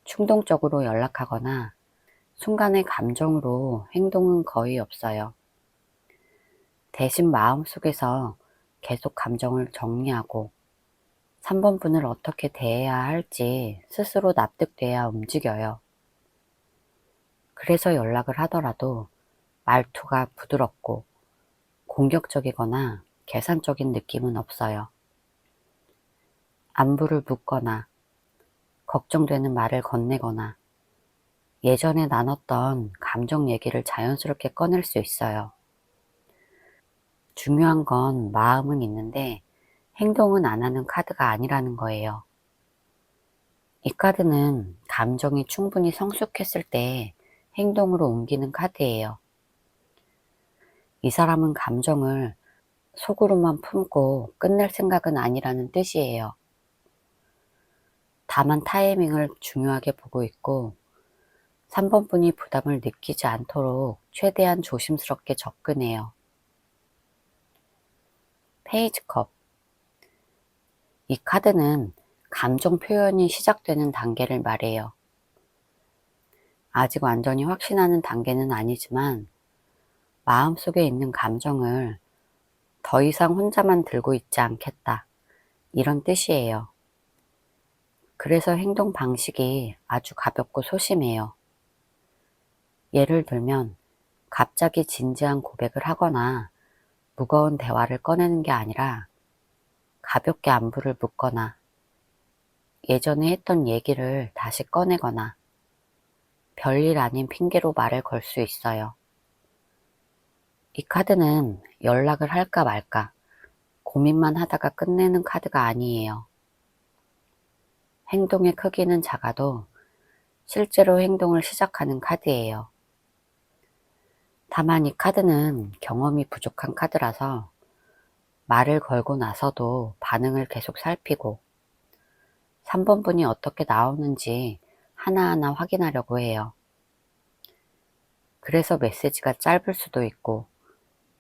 충동적으로 연락하거나 순간의 감정으로 행동은 거의 없어요. 대신 마음속에서 계속 감정을 정리하고 3번 분을 어떻게 대해야 할지 스스로 납득돼야 움직여요. 그래서 연락을 하더라도 말투가 부드럽고 공격적이거나 계산적인 느낌은 없어요. 안부를 묻거나 걱정되는 말을 건네거나 예전에 나눴던 감정 얘기를 자연스럽게 꺼낼 수 있어요. 중요한 건 마음은 있는데 행동은 안 하는 카드가 아니라는 거예요. 이 카드는 감정이 충분히 성숙했을 때 행동으로 옮기는 카드예요. 이 사람은 감정을 속으로만 품고 끝낼 생각은 아니라는 뜻이에요. 다만 타이밍을 중요하게 보고 있고 3번 분이 부담을 느끼지 않도록 최대한 조심스럽게 접근해요. 페이지컵. 이 카드는 감정 표현이 시작되는 단계를 말해요. 아직 완전히 확신하는 단계는 아니지만 마음속에 있는 감정을 더 이상 혼자만 들고 있지 않겠다, 이런 뜻이에요. 그래서 행동 방식이 아주 가볍고 소심해요. 예를 들면 갑자기 진지한 고백을 하거나 무거운 대화를 꺼내는 게 아니라 가볍게 안부를 묻거나 예전에 했던 얘기를 다시 꺼내거나 별일 아닌 핑계로 말을 걸 수 있어요. 이 카드는 연락을 할까 말까 고민만 하다가 끝내는 카드가 아니에요. 행동의 크기는 작아도 실제로 행동을 시작하는 카드예요. 다만 이 카드는 경험이 부족한 카드라서 말을 걸고 나서도 반응을 계속 살피고 3번 분이 어떻게 나오는지 하나하나 확인하려고 해요. 그래서 메시지가 짧을 수도 있고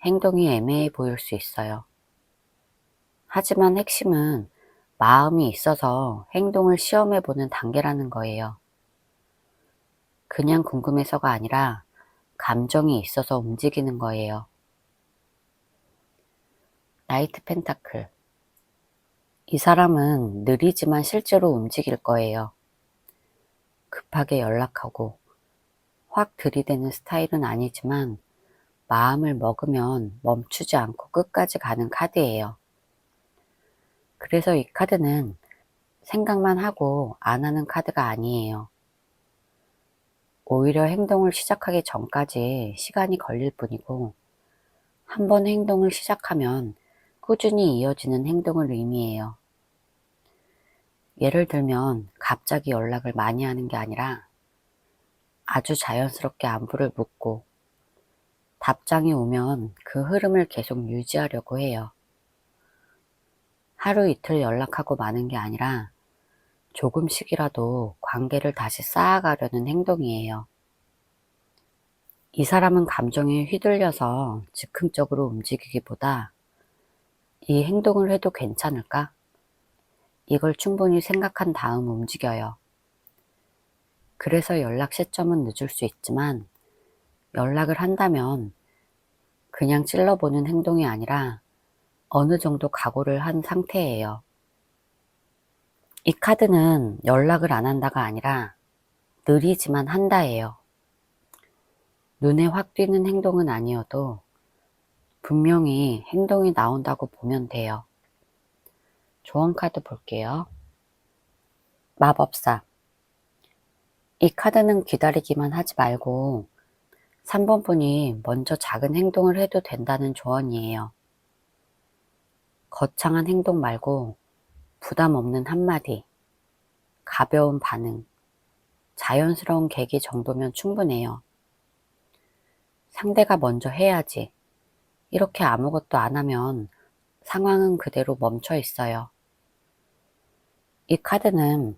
행동이 애매해 보일 수 있어요. 하지만 핵심은 마음이 있어서 행동을 시험해보는 단계라는 거예요. 그냥 궁금해서가 아니라 감정이 있어서 움직이는 거예요. 나이트 펜타클. 이 사람은 느리지만 실제로 움직일 거예요. 급하게 연락하고 확 들이대는 스타일은 아니지만 마음을 먹으면 멈추지 않고 끝까지 가는 카드예요. 그래서 이 카드는 생각만 하고 안 하는 카드가 아니에요. 오히려 행동을 시작하기 전까지 시간이 걸릴 뿐이고 한 번 행동을 시작하면 꾸준히 이어지는 행동을 의미해요. 예를 들면 갑자기 연락을 많이 하는 게 아니라 아주 자연스럽게 안부를 묻고 답장이 오면 그 흐름을 계속 유지하려고 해요. 하루 이틀 연락하고 마는 게 아니라 조금씩이라도 관계를 다시 쌓아가려는 행동이에요. 이 사람은 감정에 휘둘려서 즉흥적으로 움직이기보다 이 행동을 해도 괜찮을까? 이걸 충분히 생각한 다음 움직여요. 그래서 연락 시점은 늦을 수 있지만 연락을 한다면 그냥 찔러보는 행동이 아니라 어느 정도 각오를 한 상태예요. 이 카드는 연락을 안 한다가 아니라 느리지만 한다예요. 눈에 확 띄는 행동은 아니어도 분명히 행동이 나온다고 보면 돼요. 조언 카드 볼게요. 마법사. 이 카드는 기다리기만 하지 말고 3번 분이 먼저 작은 행동을 해도 된다는 조언이에요. 거창한 행동 말고 부담 없는 한마디, 가벼운 반응, 자연스러운 계기 정도면 충분해요. 상대가 먼저 해야지. 이렇게 아무것도 안 하면 상황은 그대로 멈춰 있어요. 이 카드는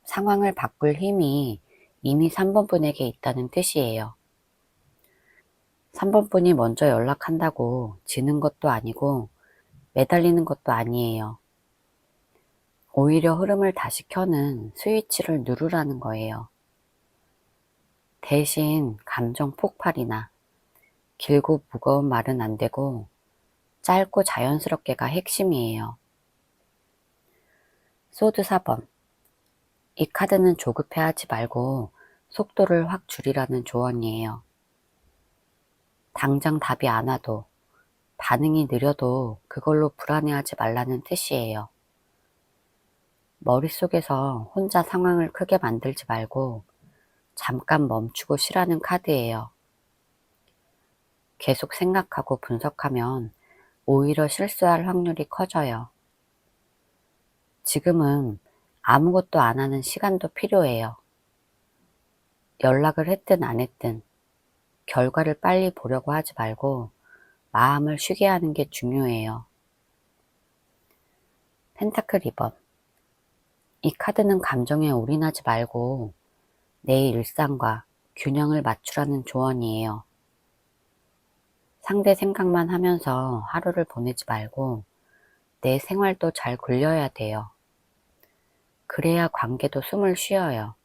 상황을 바꿀 힘이 이미 3번 분에게 있다는 뜻이에요. 3번 분이 먼저 연락한다고 지는 것도 아니고 매달리는 것도 아니에요. 오히려 흐름을 다시 켜는 스위치를 누르라는 거예요. 대신 감정 폭발이나 길고 무거운 말은 안 되고 짧고 자연스럽게가 핵심이에요. 소드 4번. 이 카드는 조급해하지 말고 속도를 확 줄이라는 조언이에요. 당장 답이 안 와도 반응이 느려도 그걸로 불안해하지 말라는 뜻이에요. 머릿속에서 혼자 상황을 크게 만들지 말고 잠깐 멈추고 쉬라는 카드예요. 계속 생각하고 분석하면 오히려 실수할 확률이 커져요. 지금은 아무것도 안 하는 시간도 필요해요. 연락을 했든 안 했든 결과를 빨리 보려고 하지 말고 마음을 쉬게 하는 게 중요해요. 펜타클 2번. 이 카드는 감정에 올인하지 말고 내 일상과 균형을 맞추라는 조언이에요. 상대 생각만 하면서 하루를 보내지 말고 내 생활도 잘 굴려야 돼요. 그래야 관계도 숨을 쉬어요.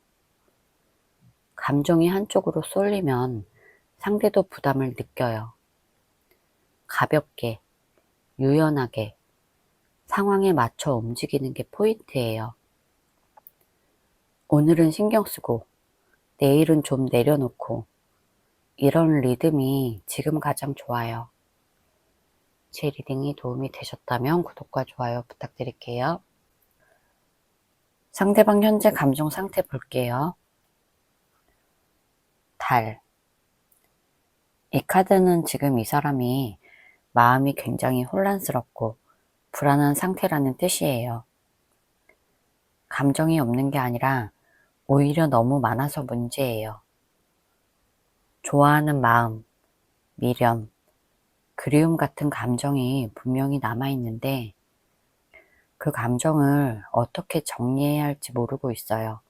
감정이 한쪽으로 쏠리면 상대도 부담을 느껴요. 가볍게, 유연하게, 상황에 맞춰 움직이는 게 포인트예요. 오늘은 신경 쓰고, 내일은 좀 내려놓고, 이런 리듬이 지금 가장 좋아요. 제 리딩이 도움이 되셨다면 구독과 좋아요 부탁드릴게요. 상대방 현재 감정 상태 볼게요. 달. 이 카드는 지금 이 사람이 마음이 굉장히 혼란스럽고 불안한 상태라는 뜻이에요. 감정이 없는 게 아니라 오히려 너무 많아서 문제예요. 좋아하는 마음, 미련, 그리움 같은 감정이 분명히 남아있는데 그 감정을 어떻게 정리해야 할지 모르고 있어요.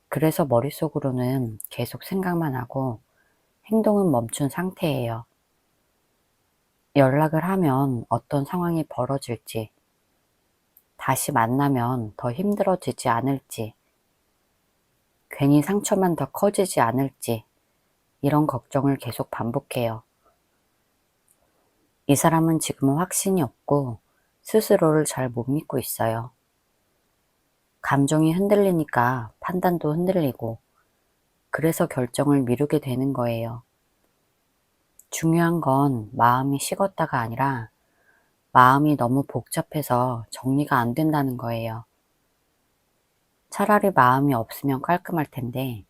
그래서 머릿속으로는 계속 생각만 하고 행동은 멈춘 상태예요. 연락을 하면 어떤 상황이 벌어질지, 다시 만나면 더 힘들어지지 않을지, 괜히 상처만 더 커지지 않을지, 이런 걱정을 계속 반복해요. 이 사람은 지금은 확신이 없고 스스로를 잘 못 믿고 있어요. 감정이 흔들리니까 판단도 흔들리고, 그래서 결정을 미루게 되는 거예요. 중요한 건 마음이 식었다가 아니라 마음이 너무 복잡해서 정리가 안 된다는 거예요. 차라리 마음이 없으면 깔끔할 텐데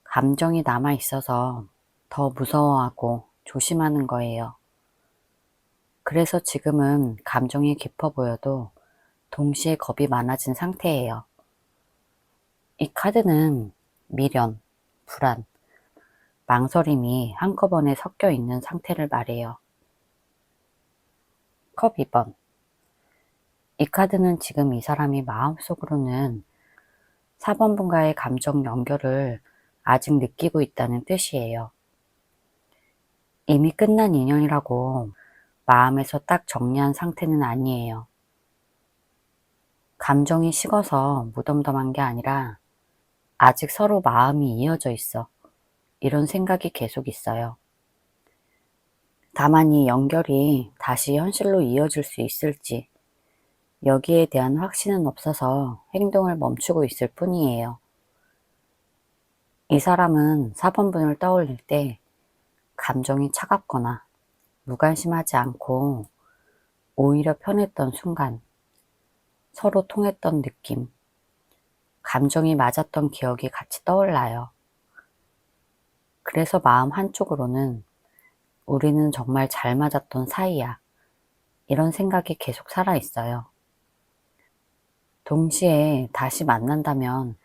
감정이 남아 있어서 더 무서워하고 조심하는 거예요. 그래서 지금은 감정이 깊어 보여도 동시에 겁이 많아진 상태예요. 이 카드는 미련, 불안, 망설임이 한꺼번에 섞여 있는 상태를 말해요. 컵 2번. 이 카드는 지금 이 사람이 마음속으로는 4번 분과의 감정 연결을 아직 느끼고 있다는 뜻이에요. 이미 끝난 인연이라고 마음에서 딱 정리한 상태는 아니에요. 감정이 식어서 무덤덤한 게 아니라 아직 서로 마음이 이어져 있어. 이런 생각이 계속 있어요. 다만 이 연결이 다시 현실로 이어질 수 있을지 여기에 대한 확신은 없어서 행동을 멈추고 있을 뿐이에요. 이 사람은 4번 분을 떠올릴 때 감정이 차갑거나 무관심하지 않고 오히려 편했던 순간, 서로 통했던 느낌, 감정이 맞았던 기억이 같이 떠올라요. 그래서 마음 한쪽으로는 우리는 정말 잘 맞았던 사이야. 이런 생각이 계속 살아있어요. 동시에 다시 만난다면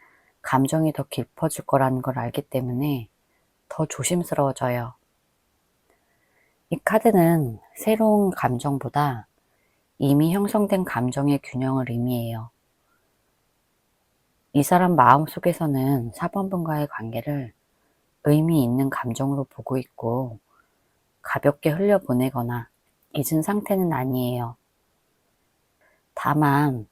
감정이 더 깊어질 거라는 걸 알기 때문에 더 조심스러워져요. 이 카드는 새로운 감정보다 이미 형성된 감정의 균형을 의미해요. 이 사람 마음속에서는 4번 분과의 관계를 의미 있는 감정으로 보고 있고 가볍게 흘려보내거나 잊은 상태는 아니에요. 다만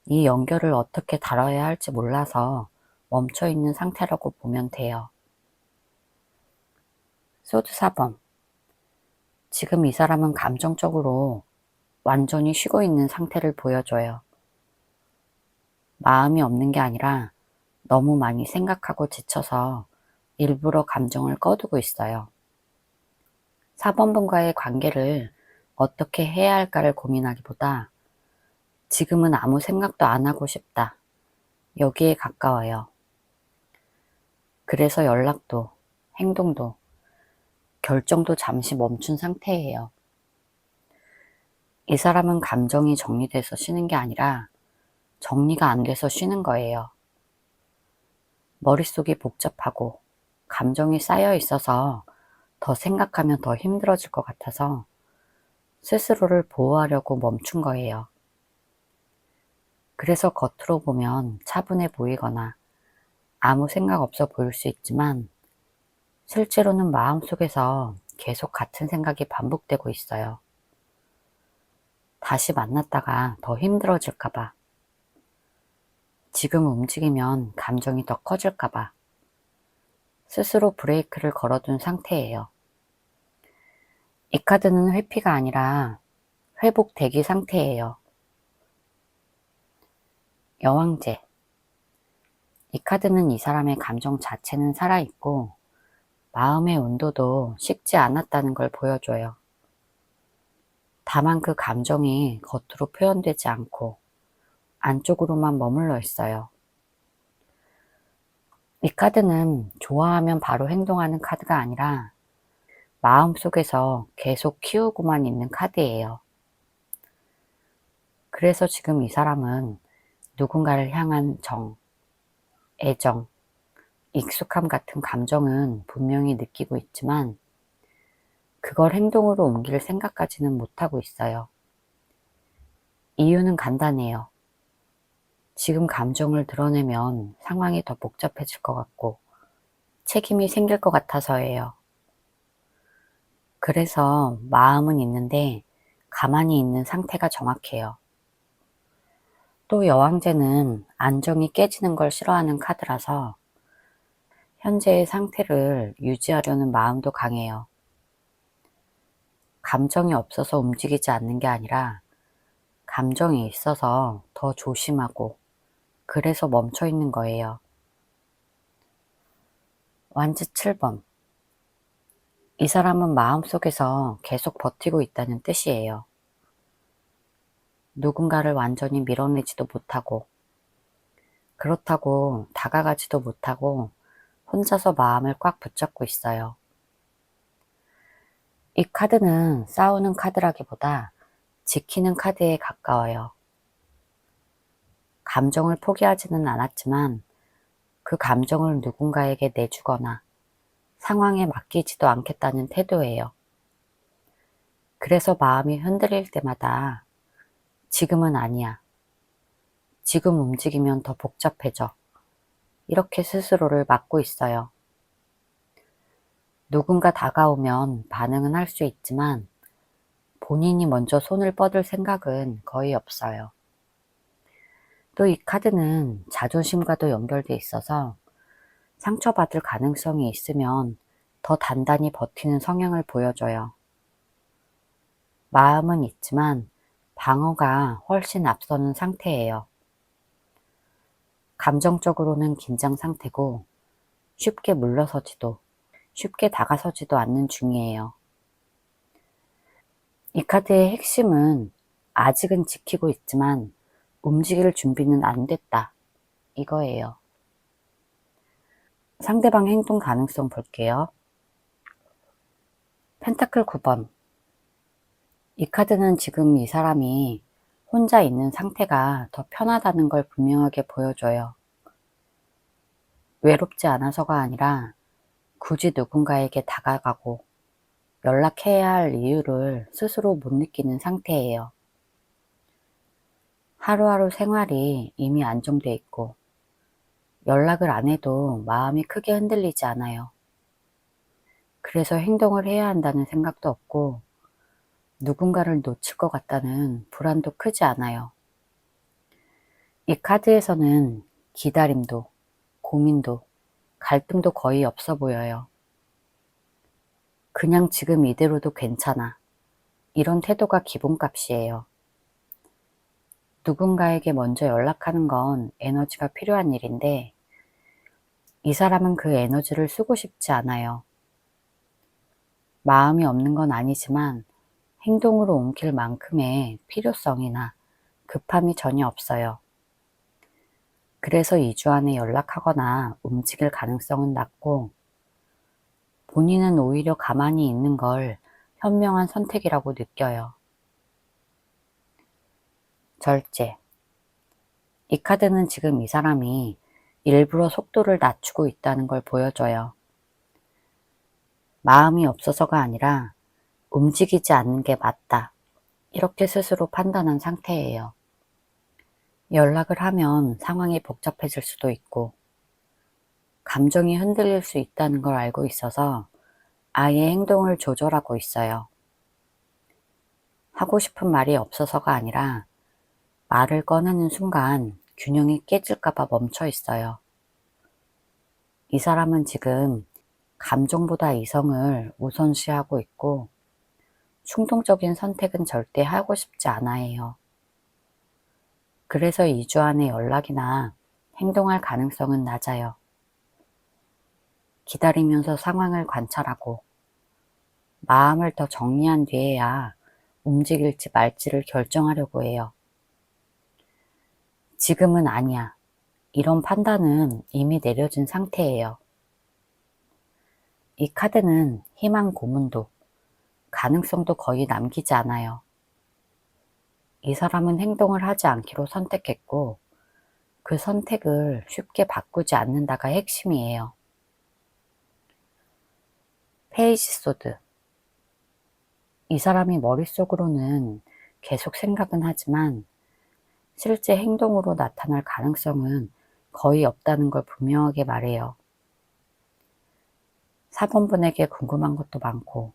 이 연결을 어떻게 다뤄야 할지 몰라서 멈춰있는 상태라고 보면 돼요. 소드 4번. 지금 이 사람은 감정적으로 완전히 쉬고 있는 상태를 보여줘요. 마음이 없는 게 아니라 너무 많이 생각하고 지쳐서 일부러 감정을 꺼두고 있어요. 4번 분과의 관계를 어떻게 해야 할까를 고민하기보다 지금은 아무 생각도 안 하고 싶다. 여기에 가까워요. 그래서 연락도, 행동도, 결정도 잠시 멈춘 상태예요. 이 사람은 감정이 정리돼서 쉬는 게 아니라 정리가 안 돼서 쉬는 거예요. 머릿속이 복잡하고 감정이 쌓여 있어서 더 생각하면 더 힘들어질 것 같아서 스스로를 보호하려고 멈춘 거예요. 그래서 겉으로 보면 차분해 보이거나 아무 생각 없어 보일 수 있지만 실제로는 마음속에서 계속 같은 생각이 반복되고 있어요. 다시 만났다가 더 힘들어질까봐, 지금 움직이면 감정이 더 커질까봐 스스로 브레이크를 걸어둔 상태예요. 이 카드는 회피가 아니라 회복 대기 상태예요. 여왕제. 이 카드는 이 사람의 감정 자체는 살아있고 마음의 온도도 식지 않았다는 걸 보여줘요. 다만 그 감정이 겉으로 표현되지 않고 안쪽으로만 머물러 있어요. 이 카드는 좋아하면 바로 행동하는 카드가 아니라 마음속에서 계속 키우고만 있는 카드예요. 그래서 지금 이 사람은 누군가를 향한 정, 애정, 익숙함 같은 감정은 분명히 느끼고 있지만 그걸 행동으로 옮길 생각까지는 못하고 있어요. 이유는 간단해요. 지금 감정을 드러내면 상황이 더 복잡해질 것 같고 책임이 생길 것 같아서예요. 그래서 마음은 있는데 가만히 있는 상태가 정확해요. 또 여왕제는 안정이 깨지는 걸 싫어하는 카드라서 현재의 상태를 유지하려는 마음도 강해요. 감정이 없어서 움직이지 않는 게 아니라 감정이 있어서 더 조심하고 그래서 멈춰 있는 거예요. 완지 7번. 이 사람은 마음속에서 계속 버티고 있다는 뜻이에요. 누군가를 완전히 밀어내지도 못하고 그렇다고 다가가지도 못하고 혼자서 마음을 꽉 붙잡고 있어요. 이 카드는 싸우는 카드라기보다 지키는 카드에 가까워요. 감정을 포기하지는 않았지만 그 감정을 누군가에게 내주거나 상황에 맡기지도 않겠다는 태도예요. 그래서 마음이 흔들릴 때마다 지금은 아니야. 지금 움직이면 더 복잡해져. 이렇게 스스로를 막고 있어요. 누군가 다가오면 반응은 할 수 있지만 본인이 먼저 손을 뻗을 생각은 거의 없어요. 또 이 카드는 자존심과도 연결돼 있어서 상처받을 가능성이 있으면 더 단단히 버티는 성향을 보여줘요. 마음은 있지만 방어가 훨씬 앞서는 상태예요. 감정적으로는 긴장 상태고 쉽게 물러서지도 쉽게 다가서지도 않는 중이에요. 이 카드의 핵심은 아직은 지키고 있지만 움직일 준비는 안 됐다. 이거예요. 상대방 행동 가능성 볼게요. 펜타클 9번. 이 카드는 지금 이 사람이 혼자 있는 상태가 더 편하다는 걸 분명하게 보여줘요. 외롭지 않아서가 아니라 굳이 누군가에게 다가가고 연락해야 할 이유를 스스로 못 느끼는 상태예요. 하루하루 생활이 이미 안정돼 있고 연락을 안 해도 마음이 크게 흔들리지 않아요. 그래서 행동을 해야 한다는 생각도 없고 누군가를 놓칠 것 같다는 불안도 크지 않아요. 이 카드에서는 기다림도, 고민도, 갈등도 거의 없어 보여요. 그냥 지금 이대로도 괜찮아. 이런 태도가 기본값이에요. 누군가에게 먼저 연락하는 건 에너지가 필요한 일인데 이 사람은 그 에너지를 쓰고 싶지 않아요. 마음이 없는 건 아니지만 행동으로 옮길 만큼의 필요성이나 급함이 전혀 없어요. 그래서 2주 안에 연락하거나 움직일 가능성은 낮고 본인은 오히려 가만히 있는 걸 현명한 선택이라고 느껴요. 절제. 이 카드는 지금 이 사람이 일부러 속도를 낮추고 있다는 걸 보여줘요. 마음이 없어서가 아니라 움직이지 않는 게 맞다. 이렇게 스스로 판단한 상태예요. 연락을 하면 상황이 복잡해질 수도 있고 감정이 흔들릴 수 있다는 걸 알고 있어서 아예 행동을 조절하고 있어요. 하고 싶은 말이 없어서가 아니라 말을 꺼내는 순간 균형이 깨질까봐 멈춰 있어요. 이 사람은 지금 감정보다 이성을 우선시하고 있고 충동적인 선택은 절대 하고 싶지 않아요. 그래서 2주 안에 연락이나 행동할 가능성은 낮아요. 기다리면서 상황을 관찰하고 마음을 더 정리한 뒤에야 움직일지 말지를 결정하려고 해요. 지금은 아니야. 이런 판단은 이미 내려진 상태예요. 이 카드는 희망 고문도, 가능성도 거의 남기지 않아요. 이 사람은 행동을 하지 않기로 선택했고 그 선택을 쉽게 바꾸지 않는다가 핵심이에요. 페이지 소드. 이 사람이 머릿속으로는 계속 생각은 하지만 실제 행동으로 나타날 가능성은 거의 없다는 걸 분명하게 말해요. 4번분에게 궁금한 것도 많고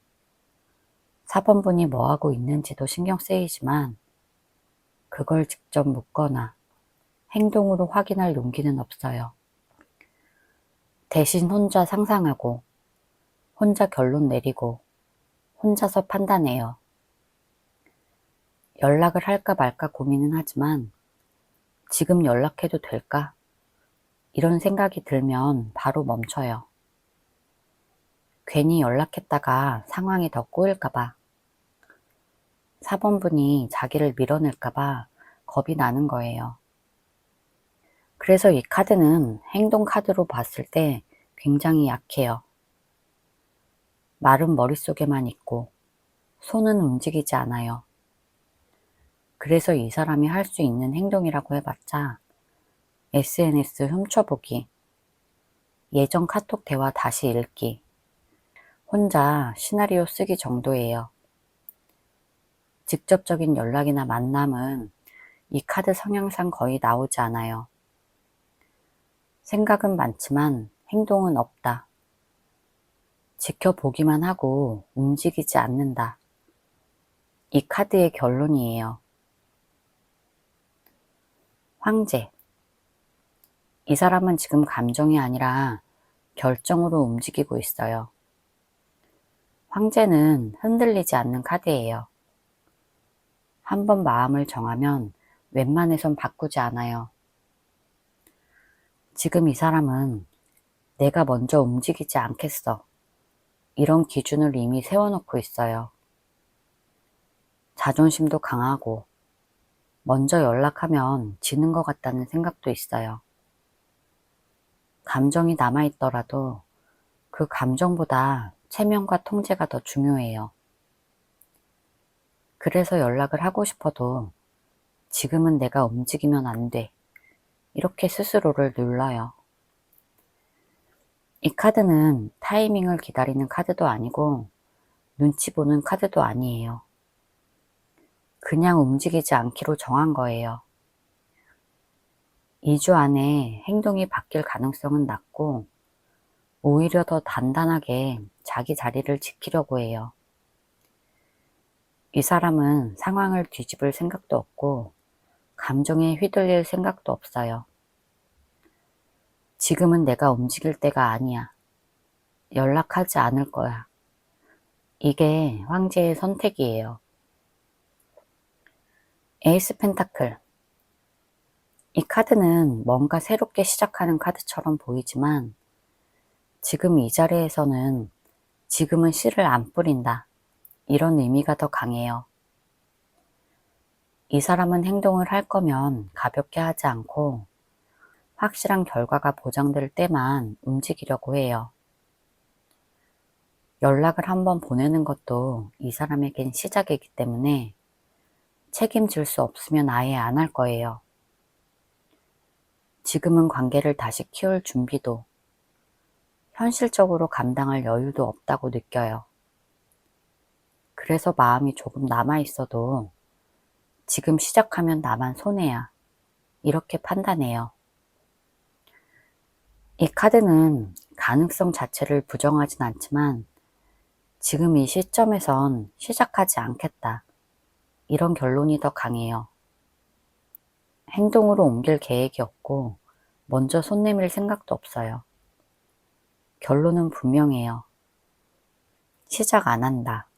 4번분이 뭐하고 있는지도 신경 쓰이지만 그걸 직접 묻거나 행동으로 확인할 용기는 없어요. 대신 혼자 상상하고 혼자 결론 내리고 혼자서 판단해요. 연락을 할까 말까 고민은 하지만 지금 연락해도 될까? 이런 생각이 들면 바로 멈춰요. 괜히 연락했다가 상황이 더 꼬일까봐 4번분이 자기를 밀어낼까봐 겁이 나는 거예요. 그래서 이 카드는 행동 카드로 봤을 때 굉장히 약해요. 말은 머릿속에만 있고 손은 움직이지 않아요. 그래서 이 사람이 할 수 있는 행동이라고 해봤자 SNS 훔쳐보기, 예전 카톡 대화 다시 읽기, 혼자 시나리오 쓰기 정도예요. 직접적인 연락이나 만남은 이 카드 성향상 거의 나오지 않아요. 생각은 많지만 행동은 없다. 지켜보기만 하고 움직이지 않는다. 이 카드의 결론이에요. 황제. 이 사람은 지금 감정이 아니라 결정으로 움직이고 있어요. 황제는 흔들리지 않는 카드예요. 한번 마음을 정하면 웬만해선 바꾸지 않아요. 지금 이 사람은 내가 먼저 움직이지 않겠어. 이런 기준을 이미 세워놓고 있어요. 자존심도 강하고 먼저 연락하면 지는 것 같다는 생각도 있어요. 감정이 남아있더라도 그 감정보다 체면과 통제가 더 중요해요. 그래서 연락을 하고 싶어도 지금은 내가 움직이면 안 돼. 이렇게 스스로를 눌러요. 이 카드는 타이밍을 기다리는 카드도 아니고 눈치 보는 카드도 아니에요. 그냥 움직이지 않기로 정한 거예요. 2주 안에 행동이 바뀔 가능성은 낮고 오히려 더 단단하게 자기 자리를 지키려고 해요. 이 사람은 상황을 뒤집을 생각도 없고 감정에 휘둘릴 생각도 없어요. 지금은 내가 움직일 때가 아니야. 연락하지 않을 거야. 이게 황제의 선택이에요. 에이스 펜타클. 이 카드는 뭔가 새롭게 시작하는 카드처럼 보이지만 지금 이 자리에서는 지금은 씨를 안 뿌린다. 이런 의미가 더 강해요. 이 사람은 행동을 할 거면 가볍게 하지 않고 확실한 결과가 보장될 때만 움직이려고 해요. 연락을 한번 보내는 것도 이 사람에겐 시작이기 때문에 책임질 수 없으면 아예 안 할 거예요. 지금은 관계를 다시 키울 준비도, 현실적으로 감당할 여유도 없다고 느껴요. 그래서 마음이 조금 남아있어도 지금 시작하면 나만 손해야. 이렇게 판단해요. 이 카드는 가능성 자체를 부정하진 않지만 지금 이 시점에선 시작하지 않겠다. 이런 결론이 더 강해요. 행동으로 옮길 계획이 없고 먼저 손 내밀 생각도 없어요. 결론은 분명해요. 시작 안 한다.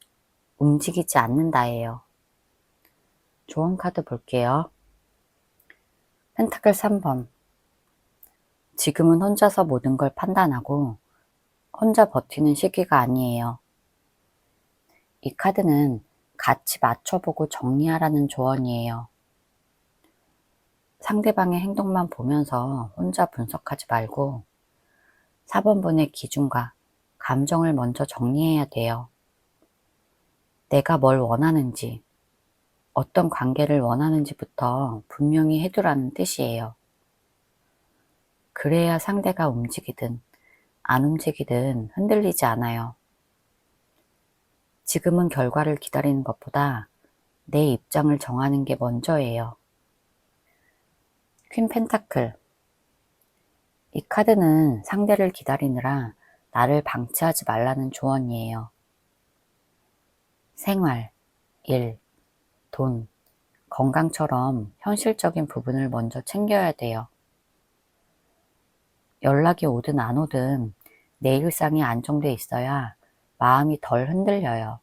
움직이지 않는다예요. 조언 카드 볼게요. 펜타클 3번. 지금은 혼자서 모든 걸 판단하고 혼자 버티는 시기가 아니에요. 이 카드는 같이 맞춰보고 정리하라는 조언이에요. 상대방의 행동만 보면서 혼자 분석하지 말고 4번분의 기준과 감정을 먼저 정리해야 돼요. 내가 뭘 원하는지, 어떤 관계를 원하는지부터 분명히 해두라는 뜻이에요. 그래야 상대가 움직이든 안 움직이든 흔들리지 않아요. 지금은 결과를 기다리는 것보다 내 입장을 정하는 게 먼저예요. 퀸 펜타클. 이 카드는 상대를 기다리느라 나를 방치하지 말라는 조언이에요. 생활, 일, 돈, 건강처럼 현실적인 부분을 먼저 챙겨야 돼요. 연락이 오든 안 오든 내 일상이 안정돼 있어야 마음이 덜 흔들려요.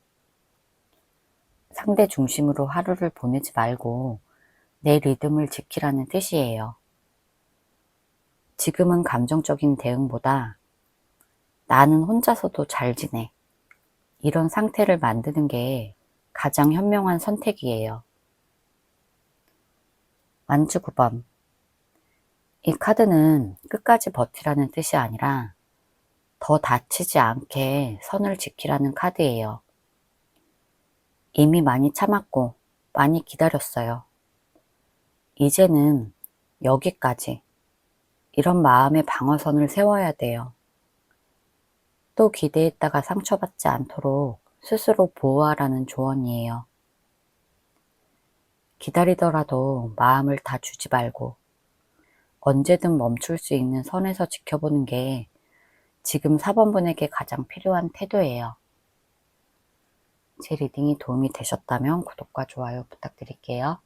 상대 중심으로 하루를 보내지 말고 내 리듬을 지키라는 뜻이에요. 지금은 감정적인 대응보다 나는 혼자서도 잘 지내. 이런 상태를 만드는 게 가장 현명한 선택이에요. 완주 9번. 이 카드는 끝까지 버티라는 뜻이 아니라 더 다치지 않게 선을 지키라는 카드예요. 이미 많이 참았고 많이 기다렸어요. 이제는 여기까지, 이런 마음의 방어선을 세워야 돼요. 또 기대했다가 상처받지 않도록 스스로 보호하라는 조언이에요. 기다리더라도 마음을 다 주지 말고 언제든 멈출 수 있는 선에서 지켜보는 게 지금 4번분에게 가장 필요한 태도예요. 제 리딩이 도움이 되셨다면 구독과 좋아요 부탁드릴게요.